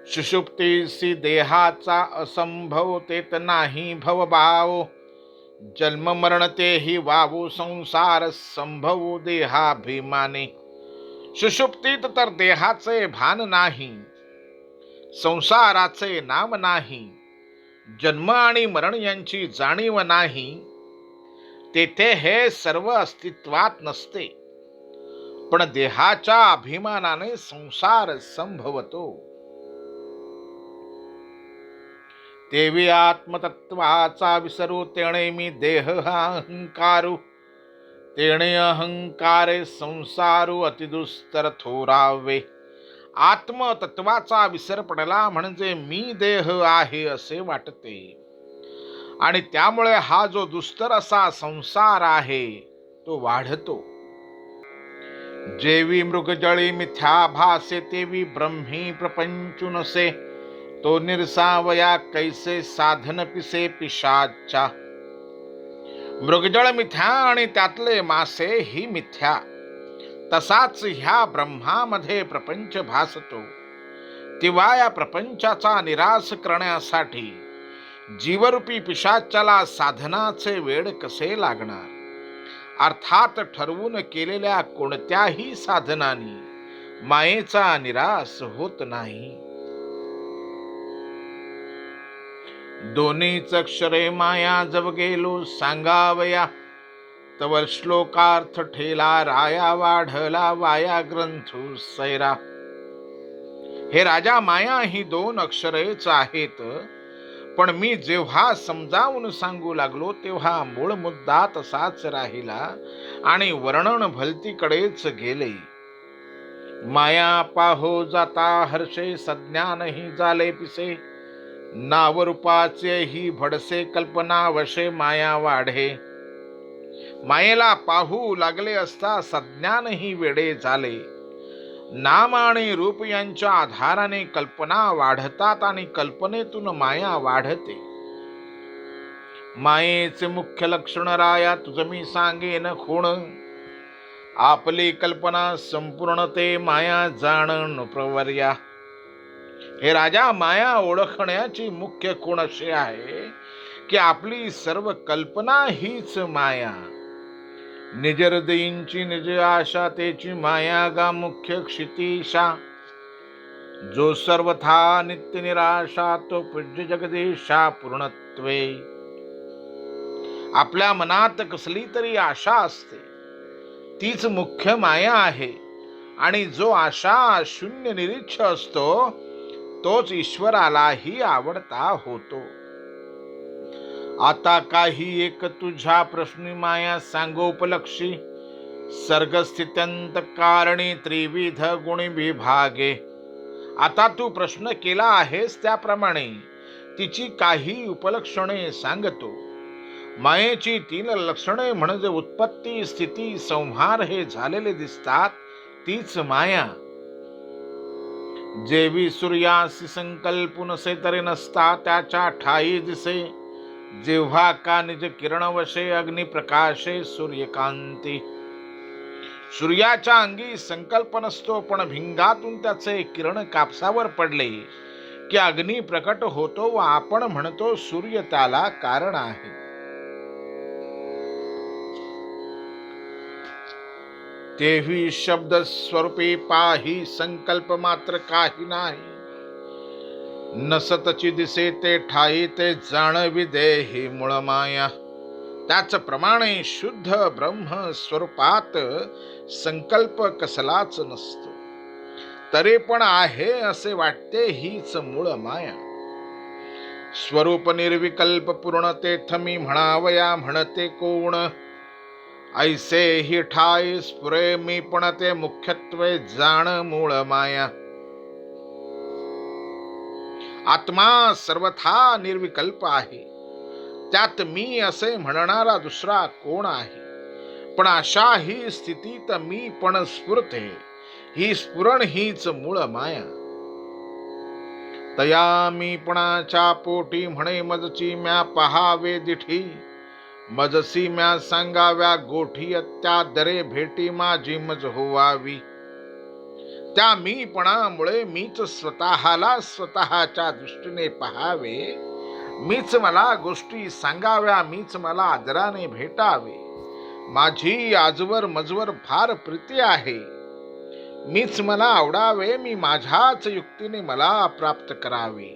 सुषुप्तीसी देहाचा असंभव तेत नाही भवभाव, जन्म मरण तेही वावू संसार संभवू देहाभिमाने. सुषुप्तीत तर देहाचे भान नाही, संसाराचे नाम नाही, जन्म आणि मरण यांची जाणीव नाही. तेथे हे सर्व अस्तित्वात नसते, पण देहाच्या अभिमानाने संसार संभवतो. तेवी आत्मतत्वाचा विसरू, तेणे मी देह हा अहंकारू, तेणे अहंकारे संसारू अतिदुस्तर थोरावे. आत्मतत्वाचा विसर पडला म्हणजे मी देह आहे असे वाटते, आणि त्यामुळे हा जो दुस्तर असा संसार आहे तो वाढतो. जेवी मृगजळी मिथ्या भासे तेवी ब्रह्मी प्रपंचु नसे. तो निरसावया कैसे साधन पिसे पिशाच्या. मृगजळ मिथ्या आणि त्यातले मासे ही मिथ्या. तसाच ह्या ब्रह्मामध्ये प्रपंच भासतो. तेव्हा या प्रपंचाचा निराश करण्यासाठी जीवरूपी पिशाच्याला साधनाचे वेड कसे लागणार. अर्थात ठरवून केलेल्या कोणत्याही साधनांनी मायेचा निराश होत नाही. दोन्हीच अक्षरे माया जब गेलो सांगावया. तवर श्लोकार्थ ठेला राया वाढला वाया ग्रंथू सैरा. हे राजा, माया ही दोन अक्षरेच आहेत, पण मी जेव्हा समजावून सांगू लागलो तेव्हा मूळ मुद्दा तसाच राहिला आणि वर्णन भलतीकडेच गेले. माया पाहो जाता हर्षे सज्ञानही झाले पिसे. नावरूपाचे ही भडसे कल्पना वशे माया वाढे. मायेला पाहू लागले असता सज्ञानही वेडे झाले. नाम आणि रूप यांच्या आधाराने कल्पना वाढतात आणि कल्पनेतून माया वाढते. मायेचे मुख्य लक्षण राया तुझ मी सांगेन खूण. आपली कल्पना संपूर्णते माया जाणन प्रवर्या. हे राजा, माया ओळखण्याची मुख्य खूण अशी आहे की आपली सर्व कल्पना हीच माया. निज हृदयींची निज आशा तेची माया गा मुख्य क्षितीशा. जो सर्वथा नित्य निराशा तो पूज्य जगदीशा पूर्णत्वे. आपल्या मनात कसली तरी आशा असते, तीच मुख्य माया आहे. आणि जो आशा शून्य निरीक्ष असतो तोच ईश्वरालाही आवडता होतो. आता काही एक तुझ्या प्रश्नी माया सांगोपलक्षी. सर्गस्थित्यंत कारणी त्रिविध गुणी विभागे. आता तू प्रश्न केला आहेस त्याप्रमाणे तिची काही उपलक्षणे सांगतो. मायेची 3 लक्षणे म्हणजे उत्पत्ती स्थिती संहार हे झालेले दिसतात, तीच माया. जेवी सूर्यासी संकल्पून से तरी नसता त्याच्या ठाई दिसे. जेव्हा का निज किरण वशे अग्नि प्रकाशे सूर्यकांती. सूर्याच्या अंगी संकल्प नसतो, पण भिंगातून त्याचे किरण कापसावर पडले की अग्नी प्रकट होतो व आपण म्हणतो सूर्य त्याला कारण आहे. तेही शब्द स्वरूपी पाही संकल्प मात्र काही नाही. नसतची दिसे ते ठाई ते जाणवी देही मूळ माया. त्याचप्रमाणे शुद्ध ब्रह्म स्वरूपात संकल्प कसलाच नसतो, तरी पण आहे असे वाटते, हीच मूळ माया. स्वरूप निर्विकल्प पूर्ण तेथ मी म्हणावया म्हणते कोण. ऐसे ही ठाई स्फुरे मी पण ते मुख्यत्वे जाण मूळ माया. आत्मा सर्वथा निर्विकल्प आहे, त्यात मी असे म्हणणारा दुसरा कोण आहे. पण अशा ही स्थितीत मी पण स्फुरते. ही स्फुरण हीच मूळ माया. तया मी पणाच्या पोटी म्हणे मजची म्या पहावे दिठी. मजसी म्या सांगाव्या गोठी त्या दरे भेटी माझी मज होवावी. त्या मीपणामुळे मीच स्वतःला स्वतःच्या दृष्टीने पहावे. मीच मला गोष्टी सांगाव्या, मीच मला आदराने भेटावे. माझी आजवर मजवर फार प्रीती आहे. मीच मला आवडावे, मी माझ्याच युक्तीने मला प्राप्त करावे.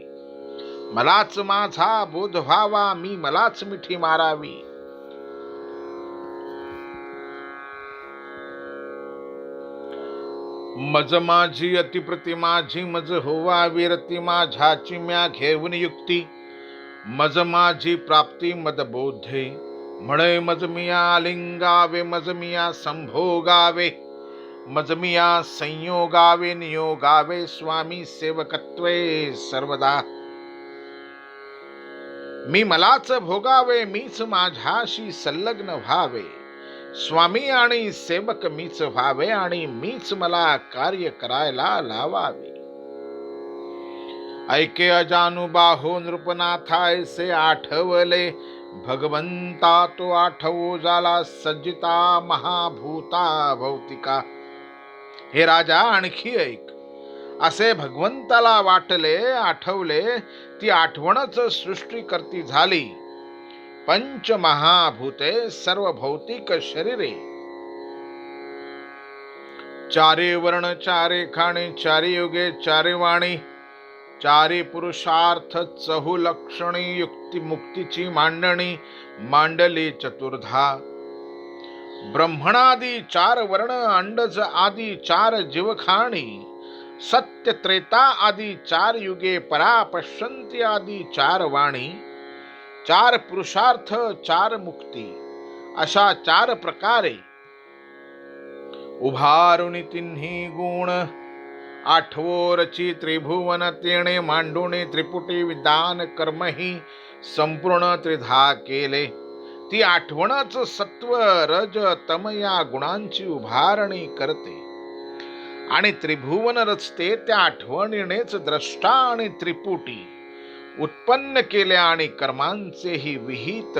मलाच माझा बोध व्हावा, मी मलाच मिठी मारावी. मज माझी अतिप्रती माझी मज होवा विरती माझ्याची म्या घेऊन युक्ती. मज माझी प्राप्ती मद बोधे म्हणे मज मिया लिंगावे. मज मिया संभोगावे. मज मिया संयोगावे नियोगावे. स्वामी सेवकत्वे सर्वदा. मी मलाच भोगावे, मीच माझ्याशी संलग्न व्हावे. स्वामी आणि सेवक मीच व्हावे आणि मीच मला कार्य करायला लावावे. ऐके अजानुबाहो नृपनाथा ऐसे आठवले, भगवंता तो आठवो झाला सज्जिता महाभूता भौतिका. हे राजा आणखी ऐक. असे भगवंताला वाटले, आठवले, ती आठवणच सृष्टी करती झाली. पंचमहाभूते सर्व भौतिक शरीरे, चारे वर्ण चारे खाणे, चारी युगे चारे वाणी, चारी पुरुषार्थ चहु लक्षणी, युक्ती मुक्तीची मांडणी मांडली चतुर्धा. ब्रह्मणादी चार वर्ण, अंडज आदी चार जीवखाणी, सत्य त्रेता आदी चार युगे, परा पश्यंती आदी चार वाणी, चार पुरुषार्थ चार मुक्ती, अशा चार प्रकारे उभारुनी तिन्ही गुण, आठवो रची त्रिभुवन तेणे मांडुणे, त्रिपुटी विधान कर्मही संपूर्ण त्रिधा केले. ती आठवणच सत्व रज तम या गुणांची उभारणी करते आणि त्रिभुवन रचते. त्या आठवणीनेच द्रष्टा आणि त्रिपुटी उत्पन्न केले आणि कर्मांचेही विहित,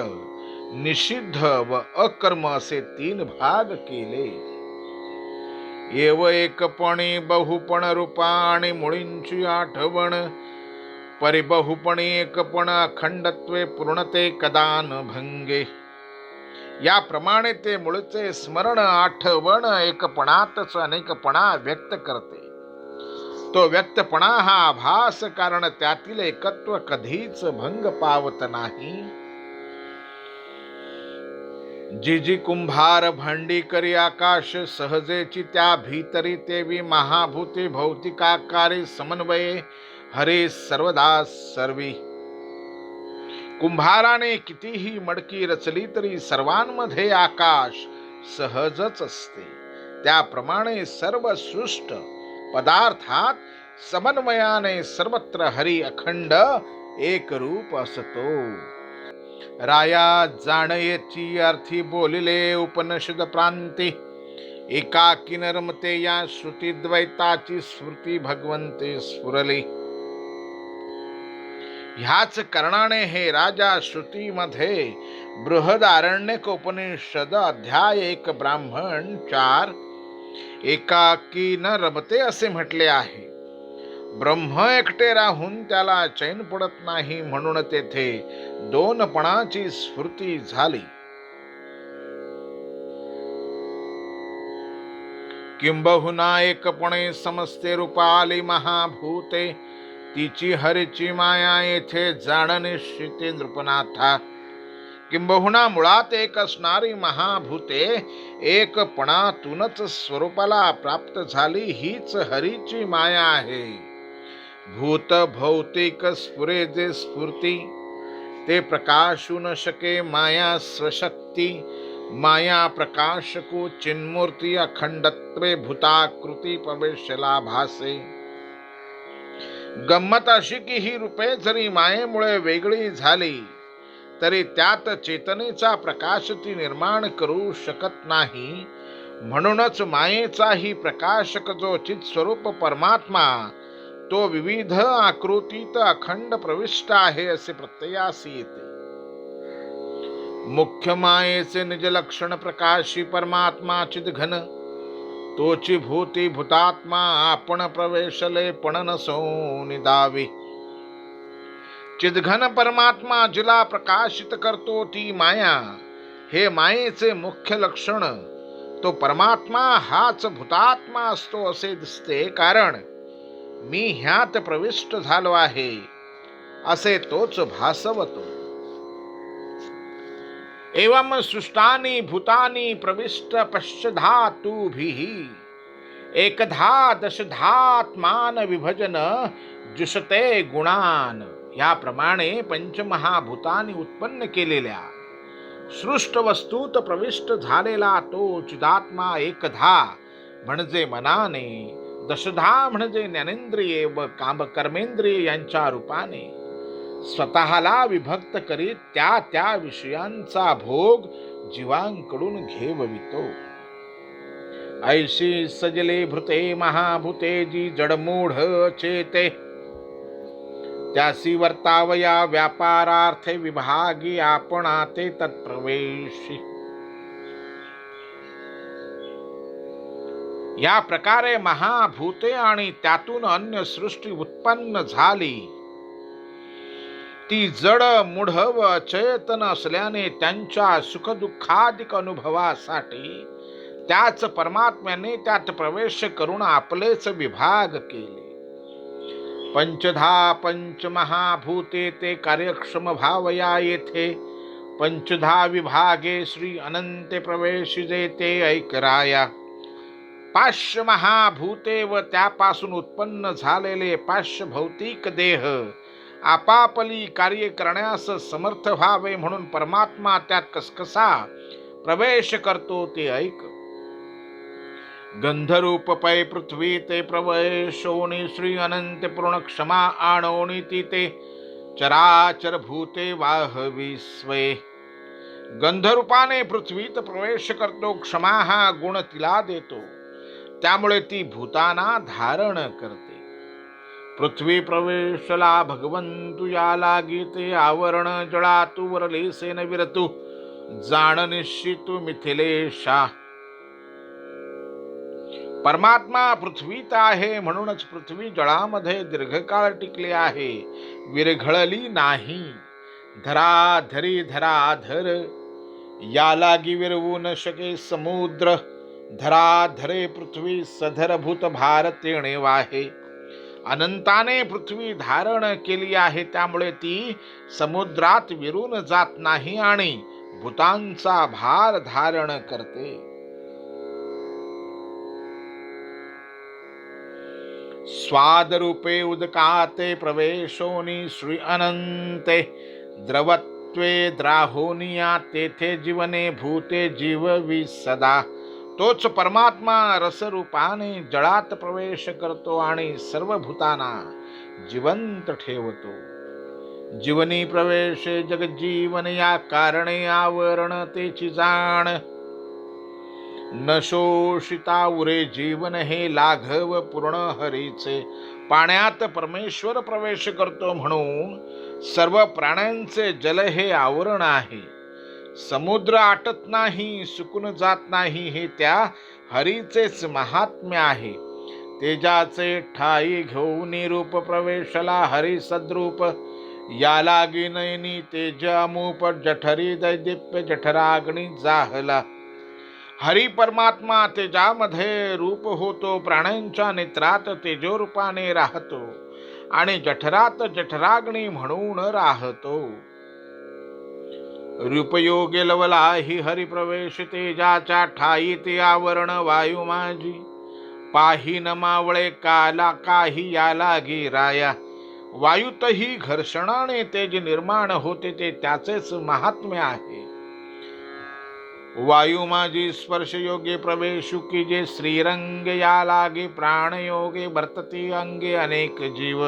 निषिद्ध व अकर्म असे तीन भाग केले. एव एकपणी बहुपण रूपा आणि मुळींची आठवण, परिबहुपणी एकपण अखंडत्वे पूर्णते कदान भंगे. याप्रमाणे ते मूळचे स्मरण आठवण एकपणातच अनेकपणा व्यक्त करते. तो व्यक्तपणा हा आभास, कारण त्यातील एकत्व कधीच भंग पावत नाही. जी जी कुंभार भांडी करी आकाश सहजेची, त्या भीतरी तेवी महाभूते भौतिकाकारी समन्वये हरे सर्वदा सर्वी. कुंभाराने कितीही मडकी रचली तरी सर्वांमध्ये आकाश सहजच असते. त्याप्रमाणे सर्व सृष्ट पदार्थात समन्वयाने सर्वत्र हरी अखंड एक रूप असतो. राया जाणयेची अर्थी बोलिले उपनिषद प्रांती, एकाकी नरमते या श्रुती द्वैताची स्फूर्ती भगवंते स्फुरली. ह्याच कारणाने हे राजा श्रुतीमध्ये बृहदारण्यक उपनिषद अध्याय 1 ब्राह्मण 4 एकाकी न रमते असे म्हटले आहे. ब्रह्म एकटे राहून त्याला चैन पडत नाही, म्हणून तेथे दोनपणाची स्फूर्ती झाली. किंबहुना एकपणे समस्ते रूपाली महाभूते, तिची हरीची माया येथे जाण निश्चिते नृपनाथा. किंबहुना मुळात एक असणारी महाभूते एकपणातूनच स्वरूपाला प्राप्त झाली, हीच हरीची माया आहे. भूत भौतिक स्फुरे जे स्फूर्ती, ते प्रकाशू न शके माया स्वशक्ती. माया प्रकाशको चिन्मूर्ती, अखंडत्वे भूताकृती प्रवेशला भासे. गंमत अशी की ही रूपे जरी मायेमुळे वेगळी झाली तरी त्यात चेतनेचा प्रकाश ती निर्माण करू शकत नाही. म्हणूनच मायेचाही प्रकाशक जो चित्स्वरूप परमात्मा, तो विविध आकृतीत अखंड प्रविष्ट आहे असे प्रत्ययासी येते. मुख्य मायेचे निज लक्षण प्रकाशी परमात्मा चिदघन, तोची भूती भूतात्मा आपण प्रवेशले पण नसो निदावी. चिदघन परमात्मा जिला प्रकाशित करतो ती माया, हे मायेचे मुख्य लक्षण. तो परमात्मा हाच भूतात्मा असतो असे दिसते, कारण मी ह्यात प्रविष्ट झालो आहे असे तोच भासवतो. एवं सृष्टानि भूतानि प्रविष्ट पश्चाधातुभिः, एकधा दशधात्मान विभजन जुषते गुणान. याप्रमाणे पंचमहाभूतांनी उत्पन्न केलेल्या सृष्ट वस्तूत प्रविष्ट झालेला तो चिदात्मा एकधा म्हणजे मनाने, दशधा म्हणजे ज्ञानेंद्रिये व कर्मेंद्रिये यांच्या रूपाने, स्वतःला विभक्त करीत त्या त्या विषयांचा भोग जीवांकडून घेवितो. ऐशी सजले भृते महाभूते जी जडमूढ चेते, त्यासी वर्तावया व्यापारार्थे विभागी आपणाते तत्प्रवेशी. या प्रकारे महाभूते आणि त्यातून अन्य सृष्टी उत्पन्न झाली. ती जड मूढ व अचेतन असल्याने त्यांच्या सुखदुःखादिक अनुभवासाठी त्याच परमात्म्याने त्यात प्रवेश करून आपलेच विभाग केले. पंचधा पंचमहाभूते ते कार्यक्षम भावया येथे, पंचधा विभागे श्री अनंते प्रवेशिजे ते ऐकराया. पाच महाभूते व त्यापासून उत्पन्न झालेले पाच भौतिक देह आपापली कार्य करण्यास समर्थ व्हावे म्हणून परमात्मा त्यात कसकसा प्रवेश करतो ते ऐक. गंधरूप पै पृथ्वी ते प्रवेशोनी श्री अनंत पूर्ण क्षमा आणोनी ती ते चराचर भूते वाहवी स्वे. गंधरूपाने पृथ्वीत प्रवेश करतो. क्षमा हा गुण तिला देतो, त्यामुळे ती भूताना धारण करते. पृथ्वी प्रवेशला भगवंतु या लागीते, आवरण जळातु वरलेसेन विरतु जाण निश्चितु मिथिलेशा. परमात्मा पृथ्वीत आहे म्हणूनच पृथ्वी जळामध्ये दीर्घकाळ टिकली आहे, विरघळली नाही. धराधरी धराधर या लागी विरवू न शके समुद्र, धराधरे पृथ्वी सधरभूत भारतेणे वाहे. अनंताने पृथ्वी धारण केली आहे, त्यामुळे ती समुद्रात विरून जात नाही आणि भूतांचा भार धारण करते. स्वादरूपे उदकाते प्रवेशोनी श्री अनंते, द्रवत्वे द्राहोनिया तेथे जीवने भूते जीववी सदा. तोच परमात्मा रसरूपाने जळात प्रवेश करतो आणि सर्व भूतांना जिवंत ठेवतो. जीवनी प्रवेशे जगजीवन या कारणे आवरण तेची जाण, न शोषिता उरे जीवन हे लाघव पूर्ण हरीचे. पाण्यात परमेश्वर प्रवेश करतो म्हणून सर्व प्राण्यांचे जल हे आवरण आहे. समुद्र आटत नाही, सुकून जात नाही, हे त्या हरीचेच महात्म्य आहे. तेजाचे ठाई घेऊन रूप प्रवेशला हरी सद्रूप, या लागी नयनी तेज अमूप जठरी दैदिप्य जठराग्नी जाहला. हरी परमात्मा तेजामध्ये रूप होतो, प्राण्यांच्या नेत्रात तेजोरूपाने राहतो आणि जठरात जठराग्नी म्हणून राहतो. रूपयोगे लवला ही हरी प्रवेश तेजाच्या ठाई ते आवरण वायू माझी, पाही न मावळे काला काही या लागी राया. वायूतही घर्षणाने तेज निर्माण होते, ते त्याचेच महात्म्य आहे. वायू माझी स्पर्श योगे प्रवेशु की जे श्रीरंग या लागे, प्राणयोगे वर्तते अंगे अनेक जीव.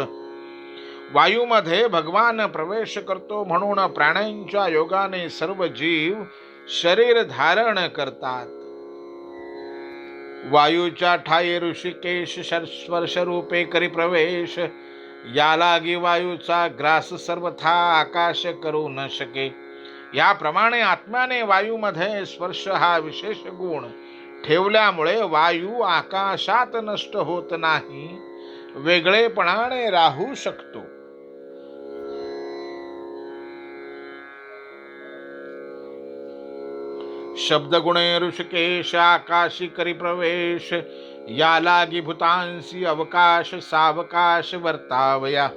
वायूमध्ये भगवान प्रवेश करतो म्हणून प्राण्यांच्या योगाने सर्व जीव शरीर धारण करतात. वायूच्या ठाई ऋषिकेश स्पर्श रूपे करी प्रवेश, या लागी वायूचा ग्रास सर्वथा आकाश करू न शके. याप्रमाणे आत्म्याने वायूमध्ये स्पर्श हा विशेष गुण ठेवल्यामुळे वायू आकाशात नष्ट होत नाही, वेगळेपणाने राहू शकतो. शब्दगुणे ऋषिकेश आकाशी करी प्रवेश, या लागी भूतांसी अवकाश सावकाश वर्तावया.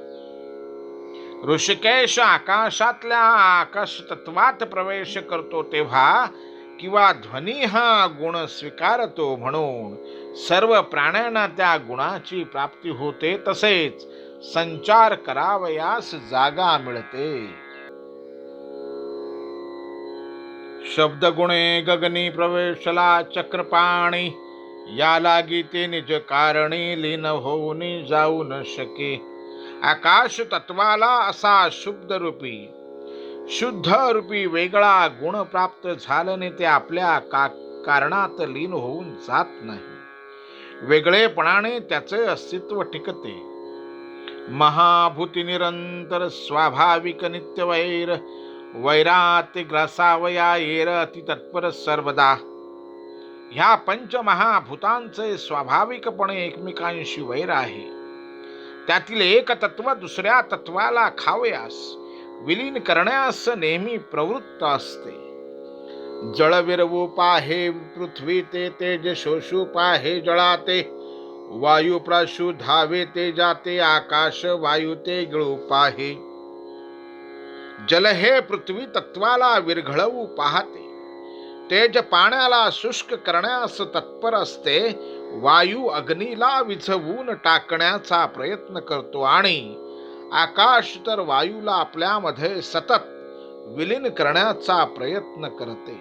ऋषिकेश आकाशातल्या आकाश तत्वात प्रवेश करतो तेव्हा किंवा ध्वनी हा गुण स्वीकारतो म्हणून सर्व प्राण्यांना त्या गुणाची प्राप्ती होते, तसेच संचार करावयास जागा मिळते. शब्दगुणे गगनी प्रवेशला चक्रपाणी, या लागी ते निज कारणी लीन होऊन जाऊ न शके. आकाश तत्वाला असा शुद्ध रूपी वेगळा गुण प्राप्त झाल्याने ते आपल्या कारणात लीन होऊन जात नाही. वेगळेपणाने त्याचे अस्तित्व टिकते. महाभूती निरंतर स्वाभाविक नित्य वैरात ग्रसावया येर अति तत्पर सर्वदा. ह्या पंचमहाभूतांचे स्वाभाविकपणे एकमेकांशी वैर आहे. त्यातील एक तत्व दुसऱ्या तत्वाला खावयास विलीन करण्यास नेहमी प्रवृत्त असते. जळ विरवू पाहे पृथ्वी ते तेज शोषू पाहे जळाते. वायू प्राशु धावे ते जाते आकाश वायू ते गिळू पाहे. जल हे पृथ्वी तत्वाला विरघळवू पाहते. तेज पाण्याला शुष्क करण्यास तत्पर असते. वायू अग्नीला विझवून टाकण्याचा प्रयत्न करतो आणि आकाश तर वायूला आपल्यामध्ये सतत विलीन करण्याचा प्रयत्न करते.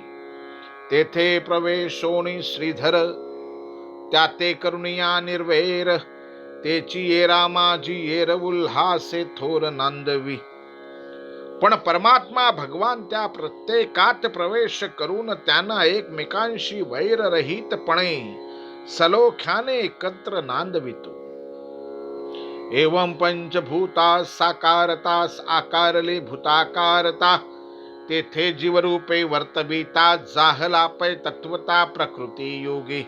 तेथे प्रवेशोनी श्रीधर त्याते करुणिया निर्वैर. तेची येरा माझी येर उल्हासे थोर नांदवी. पण परमात्मा भगवान त्या प्रत्येकात प्रवेश करून त्यांना एकमेकांशी वैररहितपणे सलोख्याने एकत्र नांदवितो. एवं पंचभूतास साकारतास आकारले भूताकारता. तेथे जीवरूपे वर्तविता जाहला पै तत्वता प्रकृती योगी.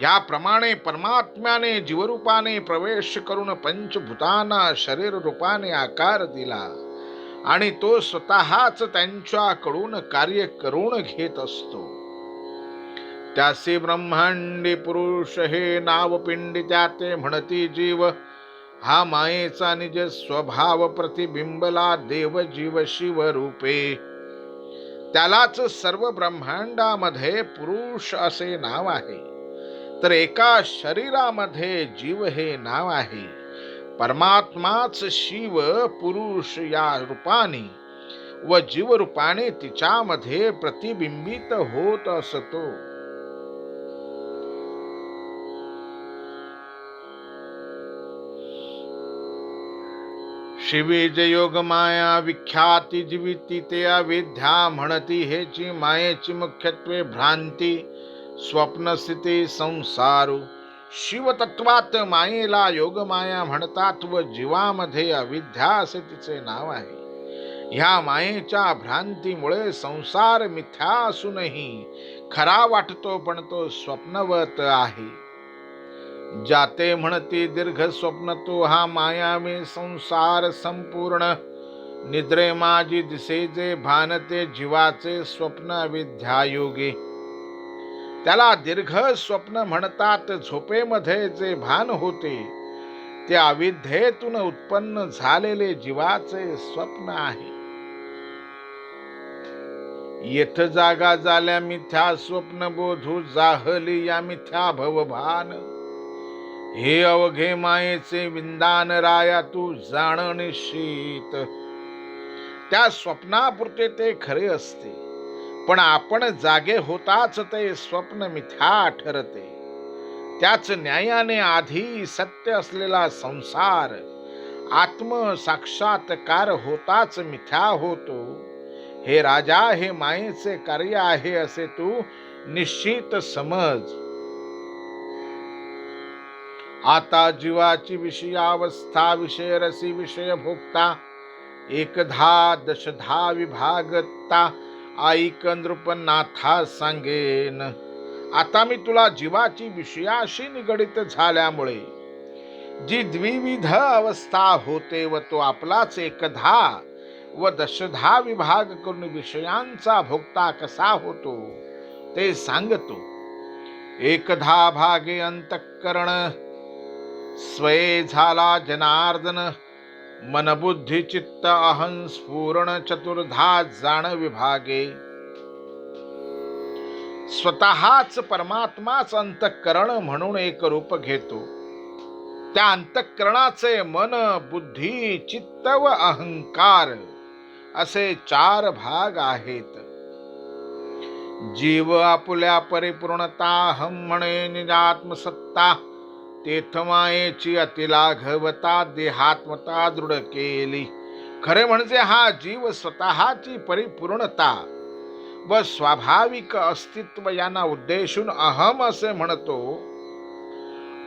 याप्रमाणे परमात्म्याने जीवरूपाने प्रवेश करून पंचभूतांना शरीर रूपाने आकार दिला आणि तो स्वतःच त्यांच्याकडून कार्य करून घेत असतो. त्यासे ब्रह्मांडी पुरुष हे नाव पिंडी त्याते म्हणती जीव. हा मायेचा निज स्वभाव प्रतिबिंबला देव जीव शिव रूपे. त्यालाच सर्व ब्रह्मांडामध्ये पुरुष असे नाव आहे. तर एका शरीरामध्ये जीव हे नाव आहे. परमात्माच शिव पुरुष या रूपाने व जीव रूपाने तिच्यामध्ये प्रतिबिंबित होत असतो. शिवीज योग माया विख्याती जीविती ते अविद्या म्हणती. हेची मायेची मुख्यत्वे भ्रांती स्वप्न स्थिती संसारू. शिवतत्वात मायेला योगमाया म्हणतात व जीवामध्ये अविद्या असे तिचे नाव आहे. ह्या मायेच्या भ्रांतीमुळे संसार मिथ्या असूनही खरा वाटतो, पण तो स्वप्नवत आहे. जाते म्हणती दीर्घ स्वप्न तो हा माया मे संसार संपूर्ण. निद्रे माझी दिसे जे भानते जीवाचे स्वप्न अविद्या योगी. त्याला दीर्घ स्वप्न म्हणतात. झोपेमध्ये जे भान होते ते अविद्येतून उत्पन्न झालेले जीवाचे स्वप्न आहे. येथ जागा झाल्या मिथ्या स्वप्न बोधू जाहली या मिथ्या भवभान. हे अवघे मायेचे विंदान राया तू जाण निश्चित. त्या स्वप्नापुरते ते खरे असते, पण आपण जागे होताच ते स्वप्न मिथ्या ठरते. त्याच न्यायाने आधी सत्य असलेला संसार आत्मसाक्षात्कार होताच मिथ्या होतो. हे राजा, हे मायेचे कार्य आहे असे तू निश्चित समज. आता जीवाची विषयावस्था विषय रसी विषय भोगता. एकधा दशधा विभागता ऐक नृपनाथा सांगेन. आता मी तुला जीवाची विषयाशी निगडित झाल्यामुळे जी द्विविध अवस्था होते व तो आपलाच एकधा व दशधा विभाग करून विषयांचा भोगता कसा होतो ते सांगतो. एकधा भागे अंतःकरण स्वये झाला जनार्दन. मन बुद्धी चित्त अहं स्फुरण चतुर्धा जाण विभागे. स्वतःच परमात्माच अंतःकरण म्हणून एक रूप घेतो. त्या अंतःकरणाचे मन, बुद्धी, चित्त व अहंकार असे 4 भाग आहेत. जीव आपुल्या परिपूर्णता हम म्हणे निजात्मसत्ता. तेथमायेची अतिलाघवता देहात्मता दृढ केली. खरे म्हणजे हा जीव स्वतःची परिपूर्णता व स्वाभाविक अस्तित्व यांना उद्देशून अहम असे म्हणतो,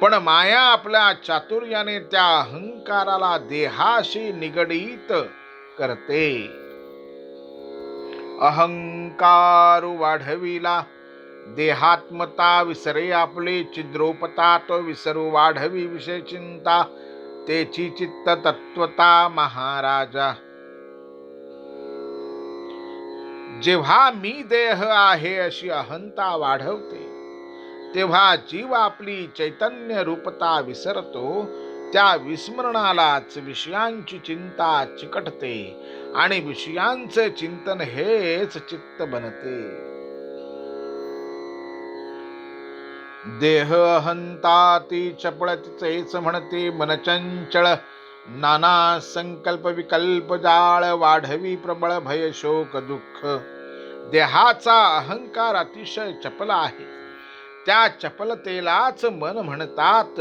पण माया आपल्या चातुर्याने त्या अहंकाराला देहाशी निगडीत करते. अहंकार वाढविला देहात्मता विसरे आपले, छिद्रोपता तो विसरू वाढवी विषय चिंता, तेची चित्त तत्वता महाराजा. जेव्हा मी देह आहे अशी अहंता वाढवते, तेव्हा जीव आपली चैतन्य रूपता विसरतो. त्या विस्मरणालाच विषयांची चिंता चिकटते आणि विषयांचे चिंतन हेच चित्त बनते. देह अहंता ती चपळ तिचेच म्हणते, मन चंचळ नाना संकल्प विकल्प जाळ, वाढवी प्रबळ भय शोक दुःख. देहाचा अहंकार अतिशय चपल आहे. त्या चपलतेलाच मन म्हणतात.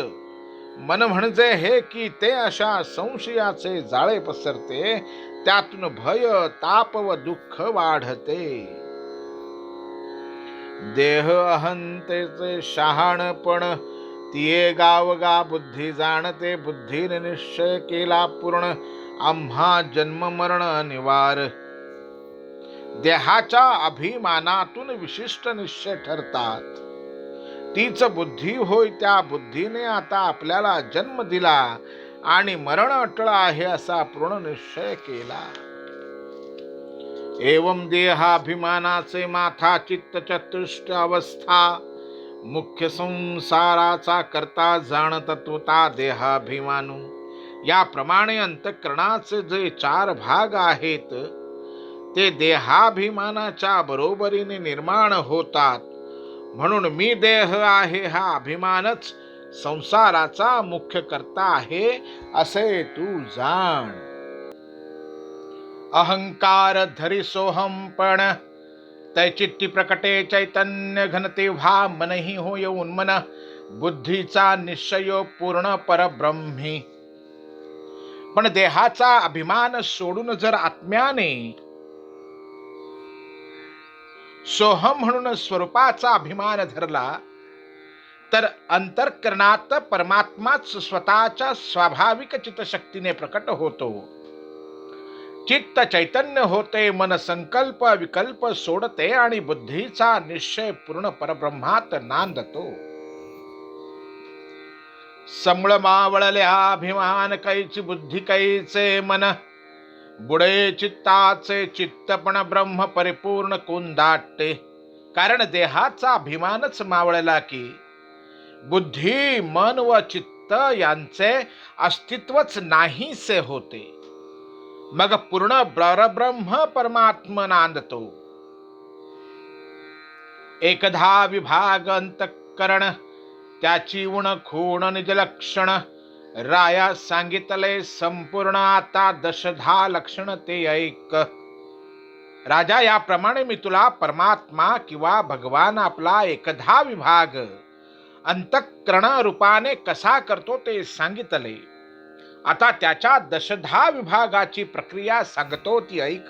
मन म्हणजे हे की ते अशा संशयाचे जाळे पसरते, त्यातून भय ताप व दुःख वाढते. देह अहंतेचे शहाणपण तिये गावगा बुद्धी जाणते, बुद्धीने निश्चय केला पूर्ण आम्हा जन्म मरण निवार. देहाच्या अभिमानातून विशिष्ट निश्चय ठरतात, तीच बुद्धी होय. त्या बुद्धीने आता आपल्याला जन्म दिला आणि मरण अटळ आहे असा पूर्ण निश्चय केला. एवं देहाभिमानाचे माथा चित्त चतुष्ट अवस्था, मुख्य संसाराचा करता जाण तत्वता देहाभिमानू. याप्रमाणे अंतःकरणाचे जे 4 भाग आहेत ते देहाभिमानाच्या बरोबरीने निर्माण होतात. म्हणून मी देह आहे हा अभिमानच संसाराचा मुख्य करता आहे असे तू जाण. अहंकार धरी सोहमपण तैचित्ती प्रकटे चैतन्य घन, तेव्हा मनही होय उन्मन बुद्धीचा निश्चय पूर्ण परब्रह्मी. पण देहाचा अभिमान सोडून जर आत्म्याने सोहम म्हणून स्वरूपाचा अभिमान धरला तर अंतःकरणात परमात्माच स्वतःच्या स्वाभाविक चित्तशक्तीने प्रकट होतो. चित्त चैतन्य होते, मन संकल्प विकल्प सोडते आणि बुद्धीचा निश्चय पूर्ण परब्रह्मात नांदतो. समळ मावळल्या अभिमान कैची बुद्धी कैचे मन, बुडे चित्ताचे चित्तपण ब्रह्म परिपूर्ण कोंदाटे. कारण देहाचा अभिमानच मावळला की बुद्धी मन व चित्त यांचे अस्तित्वच नाहीसे होते. मग पूर्ण परब्रह्म परमात्मा नांदतो. एकधा विभाग अंतःकरण त्याची उण खूण निजलक्षण, राया सांगितले संपूर्ण आता 10 लक्षण ते ऐक. राजा, याप्रमाणे मी तुला परमात्मा किंवा भगवान आपला एकधा विभाग अंतःकरण रूपाने कसा करतो ते सांगितले. आता त्याच्या 10 विभागाची प्रक्रिया सांगतो ती ऐक.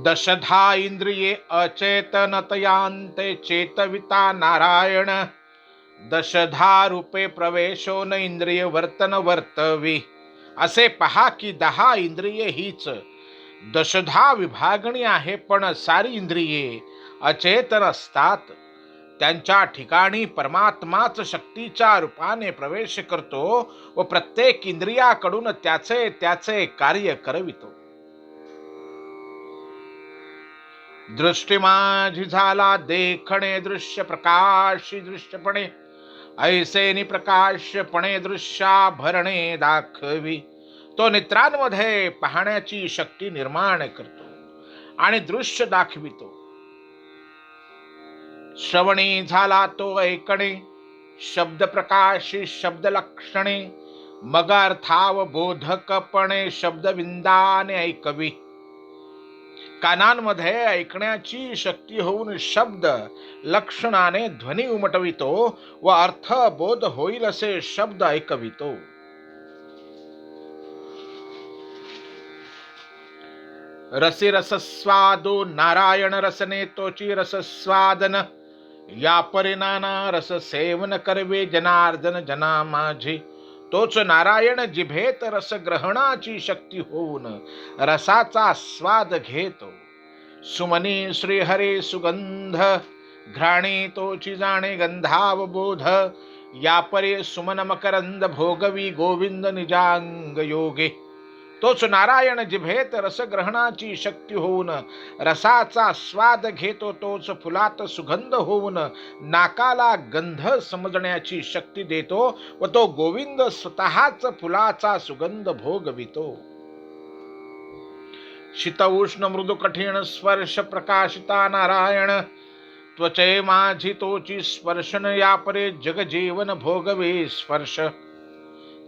दशधा इंद्रिये अचेतनतयांते चेतविता नारायण, 10 रूपे प्रवेशो न इंद्रिय वर्तन वर्तवी. असे पहा की 10 इंद्रिये हीच 10 विभागणी आहे, पण सारी इंद्रिये अचेतन असतात. त्यांच्या ठिकाणी परमात्माच शक्तीच्या रूपाने प्रवेश करतो व प्रत्येक इंद्रियाकडून त्याचे त्याचे कार्य करवितो. दृष्टी माझी झाला देखणे दृश्य प्रकाशी दृश्यपणे, ऐसे निप्रकाशपणे दृश्याभरणे दाखवी. तो नेत्रांमध्ये पाहण्याची शक्ती निर्माण करतो आणि दृश्य दाखवितो. श्रवणी झाला तो ऐकणे, शब्द प्रकाशी शब्द लक्षणे, मग अर्थाव बोधकपणे शब्द विंदाने ऐकवी. कानांमध्ये ऐकण्याची शक्ती होऊन शब्द लक्षणाने ध्वनी उमटवितो व अर्थ बोध होईल असे शब्द ऐकवितो. रसी रसस्वादो नारायण रसने तोची रसस्वादन, या परिणाना रस सेवन करवे जनार्दन जना माझे. तोच नारायण जिभेत रस ग्रहणाची शक्ती होऊन रसाचा स्वाद घेतो. सुमनी श्रीहरे सुगंध, घ्राणी तोची जाणे गंधावबोध, या परे सुमन मकरंद भोगवी गोविंद निजांग योगे. तोच नारायण जिभेत रसग्रहणाची शक्ती होऊन रसाचा स्वाद घेतो. तोच फुलात सुगंध होऊन नाकाला गंध समजण्याची शक्ती देतो व तो गोविंद स्वतःच फुलाचा सुगंध भोगवितो. शीत उष्ण मृदू कठीण स्पर्श प्रकाशिता नारायण, त्वचे माझी तोची स्पर्शन, या परे जगजीवन भोगवे स्पर्श.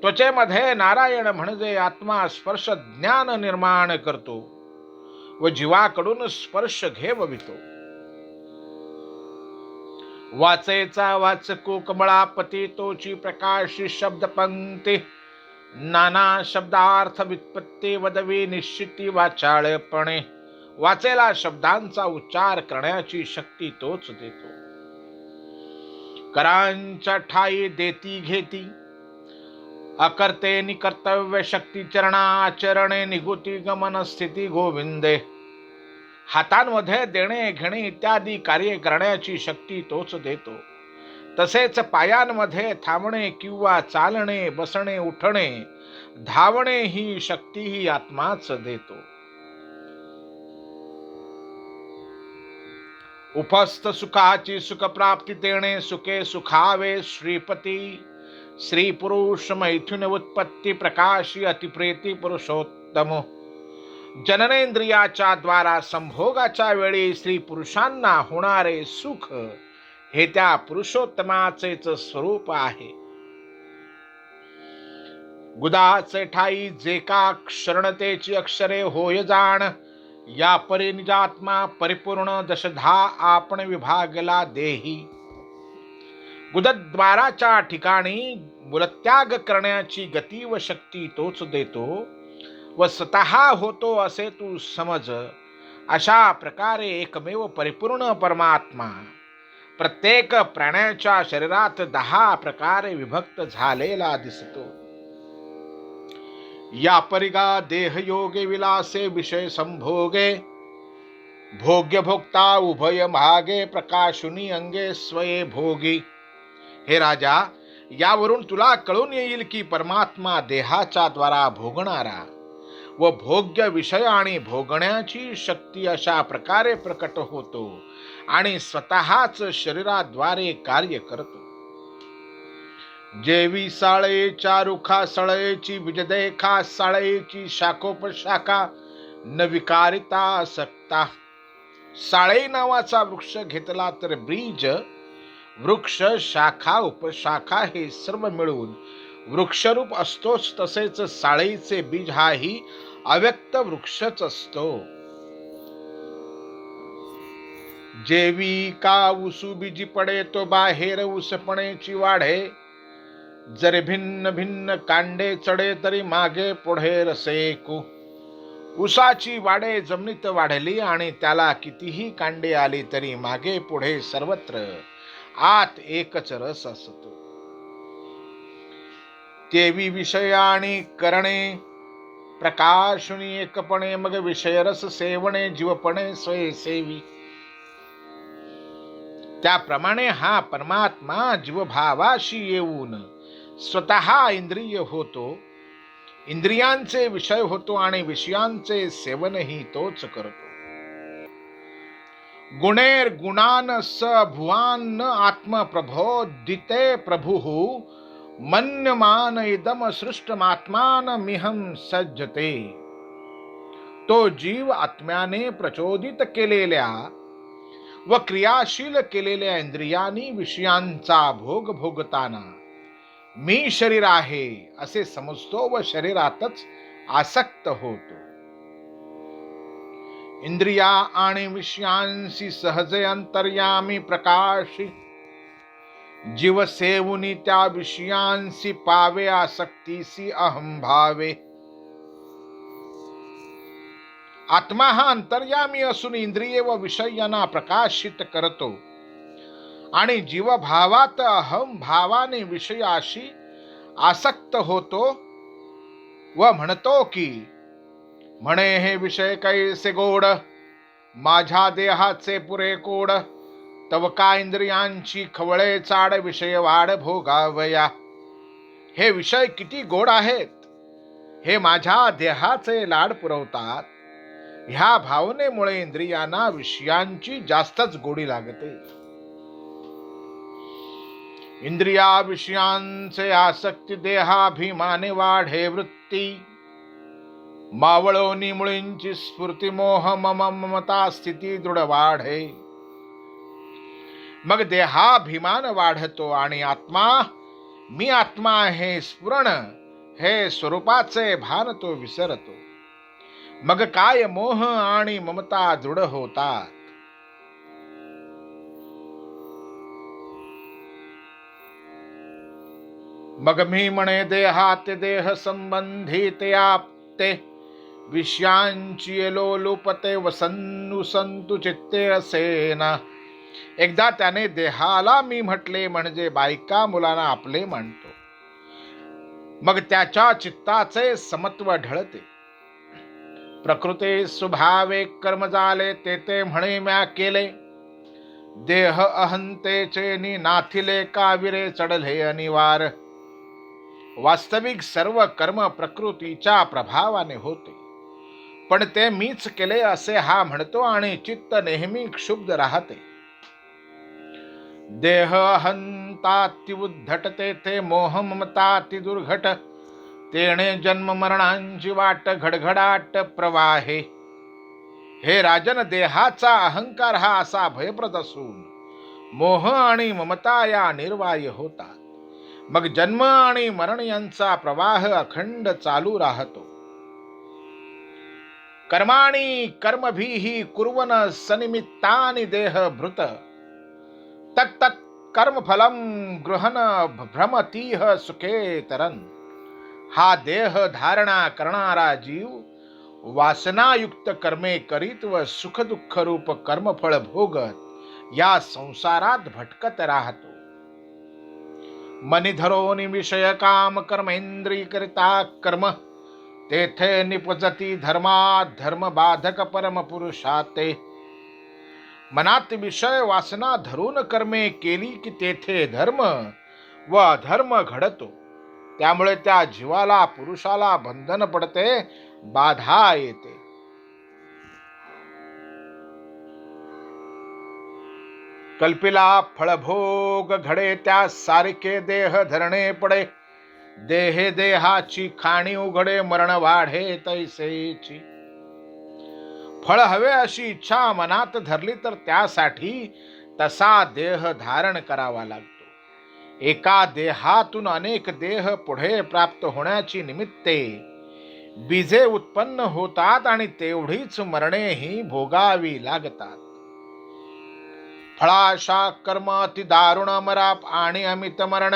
त्वचेमध्ये नारायण म्हणजे आत्मा स्पर्श ज्ञान निर्माण करतो व जीवाकडून स्पर्श घेवितो. वाचेचा वाचको कमळापती, तोची प्रकाशी शब्द पंक्ती, नाना शब्दार्थ व्युत्पत्ती वदवी निश्चिती वाचाळपणे. वाचेला शब्दांचा उच्चार करण्याची शक्ती तोच देतो. करांच्या ठाई देती घेती, अकर्ते निकर्तव्य शक्ती चरणाचरणे निगुती गमन स्थिती गोविंदे. हातांमध्ये देणे घेणे इत्यादी कार्य करण्याची शक्ती तोच देतो. तसेच पायांमध्ये थांबणे किंवा चालणे, बसणे, उठणे, धावणे ही शक्तीही आत्माच देतो. उपस्थ सुखाची सुखप्राप्ती देणे, सुखे सुखावे श्रीपती. श्री पुरुष मैथुन उत्पत्ती प्रकाशी अतिप्रेती पुरुषोत्तम. जननेंद्रियाच्या द्वारा संभोगाच्या वेळी स्त्री पुरुषांना होणारे सुख हे त्या पुरुषोत्तमाचेच स्वरूप आहे. गुदाचे ठाई जे का क्षरणतेची अक्षरे होय जाण, या परी निजात्मा परिपूर्ण दशधा आपण विभागला देही. गुदद्वाराच्या ठिकाणी मूलत्याग करण्याची गती व शक्ती तोच देतो व स्वतः होतो असे तू समज. अशा प्रकारे एकमेव परिपूर्ण परमात्मा प्रत्येक प्राण्याच्या शरीरात 10 प्रकारे विभक्त झालेला दिसतो. या परिगा देहयोगे विलासे विषय संभोगे, भोग्य भोक्ता उभय मागे प्रकाशुनी अंगे स्वये भोगी. हे राजा, यावरून तुला कळून येईल की परमात्मा देहाच्या द्वारा भोगणारा व भोग्य विषय आणि भोगण्याची शक्ती अशा प्रकारे प्रकट होतो आणि स्वतःच शरीराद्वारे कार्य करतो. जेवी साळेच्या रुखा सळेची बीजदेखा, साळेची शाखोपशाखा न विकारिता सकता. साळे नावाचा वृक्ष घेतला तर बीज, वृक्ष, शाखा, उपशाखा हे सर्व मिळून वृक्षरूप असतोच. तसेच साळेचे बीज हाही अव्यक्त वृक्षच असतो. जेवी का उसू बीजी पडे, तो बाहेर उसपणेची वाढे. जरी भिन्न भिन्न कांडे चढे, तरी मागे पुढे रसेकू. उसाची वाडे जमिनीत वाढली आणि त्याला कितीही कांडे आली तरी मागे पुढे सर्वत्र आत एकच रस असतो. तेवी विषय आणि करणे प्रकाशुनी एकपणे, मग विषय रस सेवणे जीवपणे स्वय सेवी. त्याप्रमाणे हा परमात्मा जीवभावाशी येऊन स्वतः इंद्रिय होतो, इंद्रियांचे विषय होतो आणि विषयांचे सेवनही तोच करतो. गुणेर गुणान स भुवान आत्म प्रबोधिते प्रभुः, मन्यमान इदम सृष्टमात्मान मिहं सज्जते. तो जीव आत्म्याने प्रचोदित केलेल्या व क्रियाशील केलेल्या इंद्रियांनी विषयांचा भोग भोगताना मी शरीर आहे असे समजतो व शरीरातच आसक्त होतो. इंद्रिया आणि विषयांशी सहजे अंतर्यामी प्रकाशी, जीव सेवुनी त्या विषयांशी पावे आसक्तीसी अहम भावे. आत्मा हा अंतर्यामी असून इंद्रिये व विषय यांना प्रकाशित करतो आणि जीवभावात अहम भावाने विषयाशी आसक्त होतो व म्हणतो की, म्हणे हे विषय कैसे गोड, माझ्या देहाचे पुरे कोड, तव का इंद्रियांची खवळे चाड, विषय वाढ भोगावया. हे विषय किती गोड आहेत, हे माझ्या देहाचे लाड पुरवतात. ह्या भावनेमुळे इंद्रियांना विषयांची जास्तच गोडी लागते. इंद्रिया विषयांचे आसक्ती, देहाभिमाने वाढे वृत्ती, मावळोनी मुळींची स्फूर्ती, मोह मम ममता स्थिती दृढ वाढे. मग देहाभिमान वाढतो आणि आत्मा, मी आत्मा हे स्फुरण, हे स्वरूपाचे भान तो विसरतो. मग काय मोह आणि ममता दृढ होतात. मग मी म्हणे देहात देह संबंधी ते आपते, विषयांची लोलुपते वसन्नु संतु चित्ते असेना. एकदा त्याने देहाला मी म्हटले म्हणजे बायका मुलांना आपले म्हणतो. मग त्याच्या चित्ताचे समत्व ढळते. प्रकृती स्वभावे कर्म झाले, ते म्हणे म्या केले. देह अहंतेचे नि नाथिले, काविरे चढले अनिवार. वास्तविक सर्व कर्म प्रकृतीच्या प्रभावाने होते, पण ते मीच केले असे हा म्हणतो आणि चित्त नेहमी क्षुब्ध राहते. देह अहंताति उद्धटते, ते मोह ममताति दुर्घट, तेणे जन्म मरणांची वाट घडघडाट प्रवाहे. हे राजन, देहाचा अहंकार हा असा भयप्रद असून मोह आणि ममता या निर्वाय होतात. मग जन्म आणि मरण यांचा प्रवाह अखंड चालू राहतो. कर्माणि कर्मभिः कुर्वन् सनिमित्तानि देहभृत, तत्तत् कर्मफलं गृहन् भ्रमतीह सुखेतरन्. हा देह धारणा करणारा जीव वासनायुक्त कर्मे करीत व सुख दुःख रूप कर्मफळ भोगत या संसारात भटकत राहतो. मनी धरोनी विषय काम कर्मेंद्रिय करिता कर्म, तेथे निपजती धर्मात धर्म बाधक परम पुरुषाते. मनात विषय वासना धरून कर्मे केली की तेथे धर्म व अधर्म घडतो. त्यामुळे त्या जीवाला पुरुषाला बंधन पडते, बाधा येते. कल्पिला फळभोग घडे, त्या सारखे देह धरणे पडे. देहे देहाची खाणी उघडे, मरण वाढे तैसेची. फळ हवे अशी इच्छा मनात धरली तर त्यासाठी तसा देह धारण करावा लागतो. एका देहातून अनेक देह पुढे प्राप्त होण्याची निमित्ते बीजे उत्पन्न होतात आणि तेवढीच मरणेही भोगावी लागतात. फळाशा कर्म अति दारुण मराप आणि अमित मरण,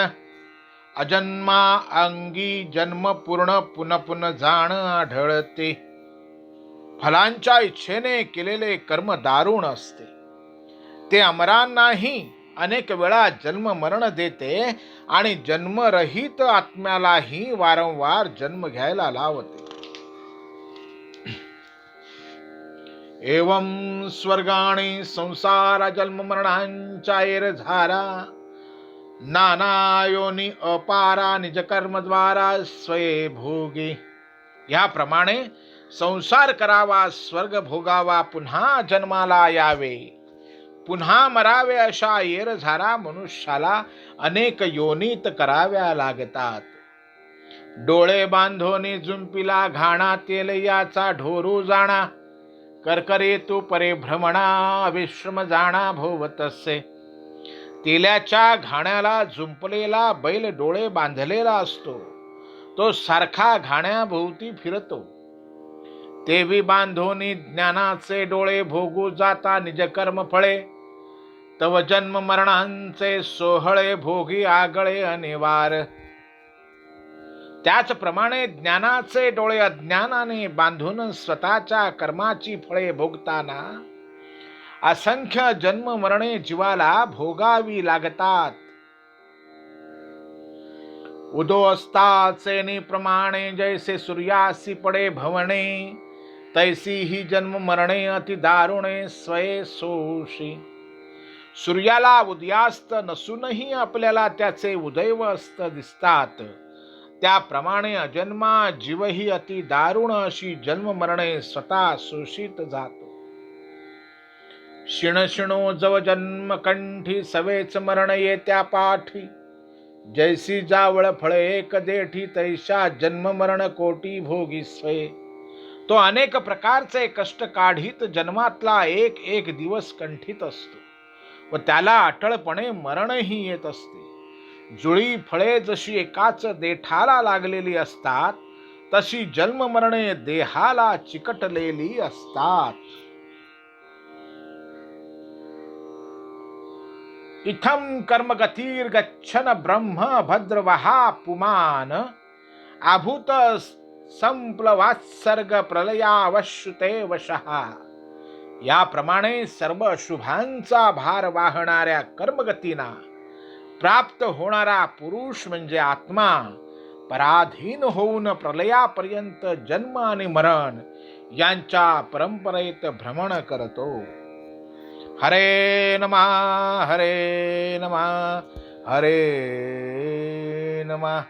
अजन्मा अंगी जन्म पूर्ण पुन पुन जाण आढळते. फलांच्या इच्छेने केलेले कर्म दारुण असते. ते अमरांनाही अनेक वेळा जन्म मरण देते आणि जन्मरहित आत्म्यालाही वारंवार जन्म घ्यायला लावते. एवं स्वर्गाणी संसार जन्म मरणांच्या एरझारा, नाना योनी अपारा निज कर्मद्वारा स्वये भोगी. याप्रमाणे संसार करावा, स्वर्ग भोगावा, पुन्हा जन्माला यावे, पुन्हा मरावे अशा येरझारा मनुष्याला अनेक योनीत कराव्या लागतात. डोळे बांधोनी जुंपिला घाणा, तेल याचा ढोरू जाणा, करकरे तू परिभ्रमणा, विश्रम जाणा भोवतसे. तेल्याच्या घाण्याला जुंपलेला बैल डोळे बांधलेला असतो, तो सारखा घाण्याभोवती फिरतो. तेवी बांधोनी ज्ञानाचे डोळे, भोगू जाता निज कर्म फळे, तव जन्म मरणांचे सोहळे, भोगी आगळे अनिवार. त्याचप्रमाणे ज्ञानाचे डोळे अज्ञानाने बांधून स्वतःच्या कर्माची फळे भोगताना असंख्य जन्म मरणे जीवाला भोगावी लागतात. उदो असताचे प्रमाणे, जैसे सूर्यासी पडे भवणे, तैसी ही जन्म मरणे अति दारुणे स्वये सोशी. सूर्याला उदयास्त नसूनही आपल्याला त्याचे उदय व अस्त दिसतात, त्याप्रमाणे अजन्मा जीवही अति दारुण अशी जन्म मरणे स्वतः शोषित जातो. शिण शिणो जव जन्म कंठी, सवेच मरण येत्या पाठी, जैसी जावळ फळे एक देठी, तैशा जन्म मरण कोटी भोगी स्वये. तो अनेक प्रकारचे कष्ट काढीत जन्मातला एक एक दिवस कंठीत असतो व त्याला अटळपणे मरणही येत असते. जुळी फळे जशी एकाच देठाला लागलेली असतात, तशी जन्म मरणे देहाला चिकटलेली असतात. इथं कर्मगतिर्गच्छन ब्रह्म भद्रवहा पुमान, आभूत संप्लवात्सर्ग प्रलयावश्युते वशः. याप्रमाणे सर्व शुभांचा भार वाहणाऱ्या कर्मगतींना प्राप्त होणारा पुरुष म्हणजे आत्मा, पराधीन होऊन प्रलयापर्यंत जन्म आणि मरण यांच्या परंपरेत भ्रमण करतो. हरे नमः, हरे नमः, हरे नमः.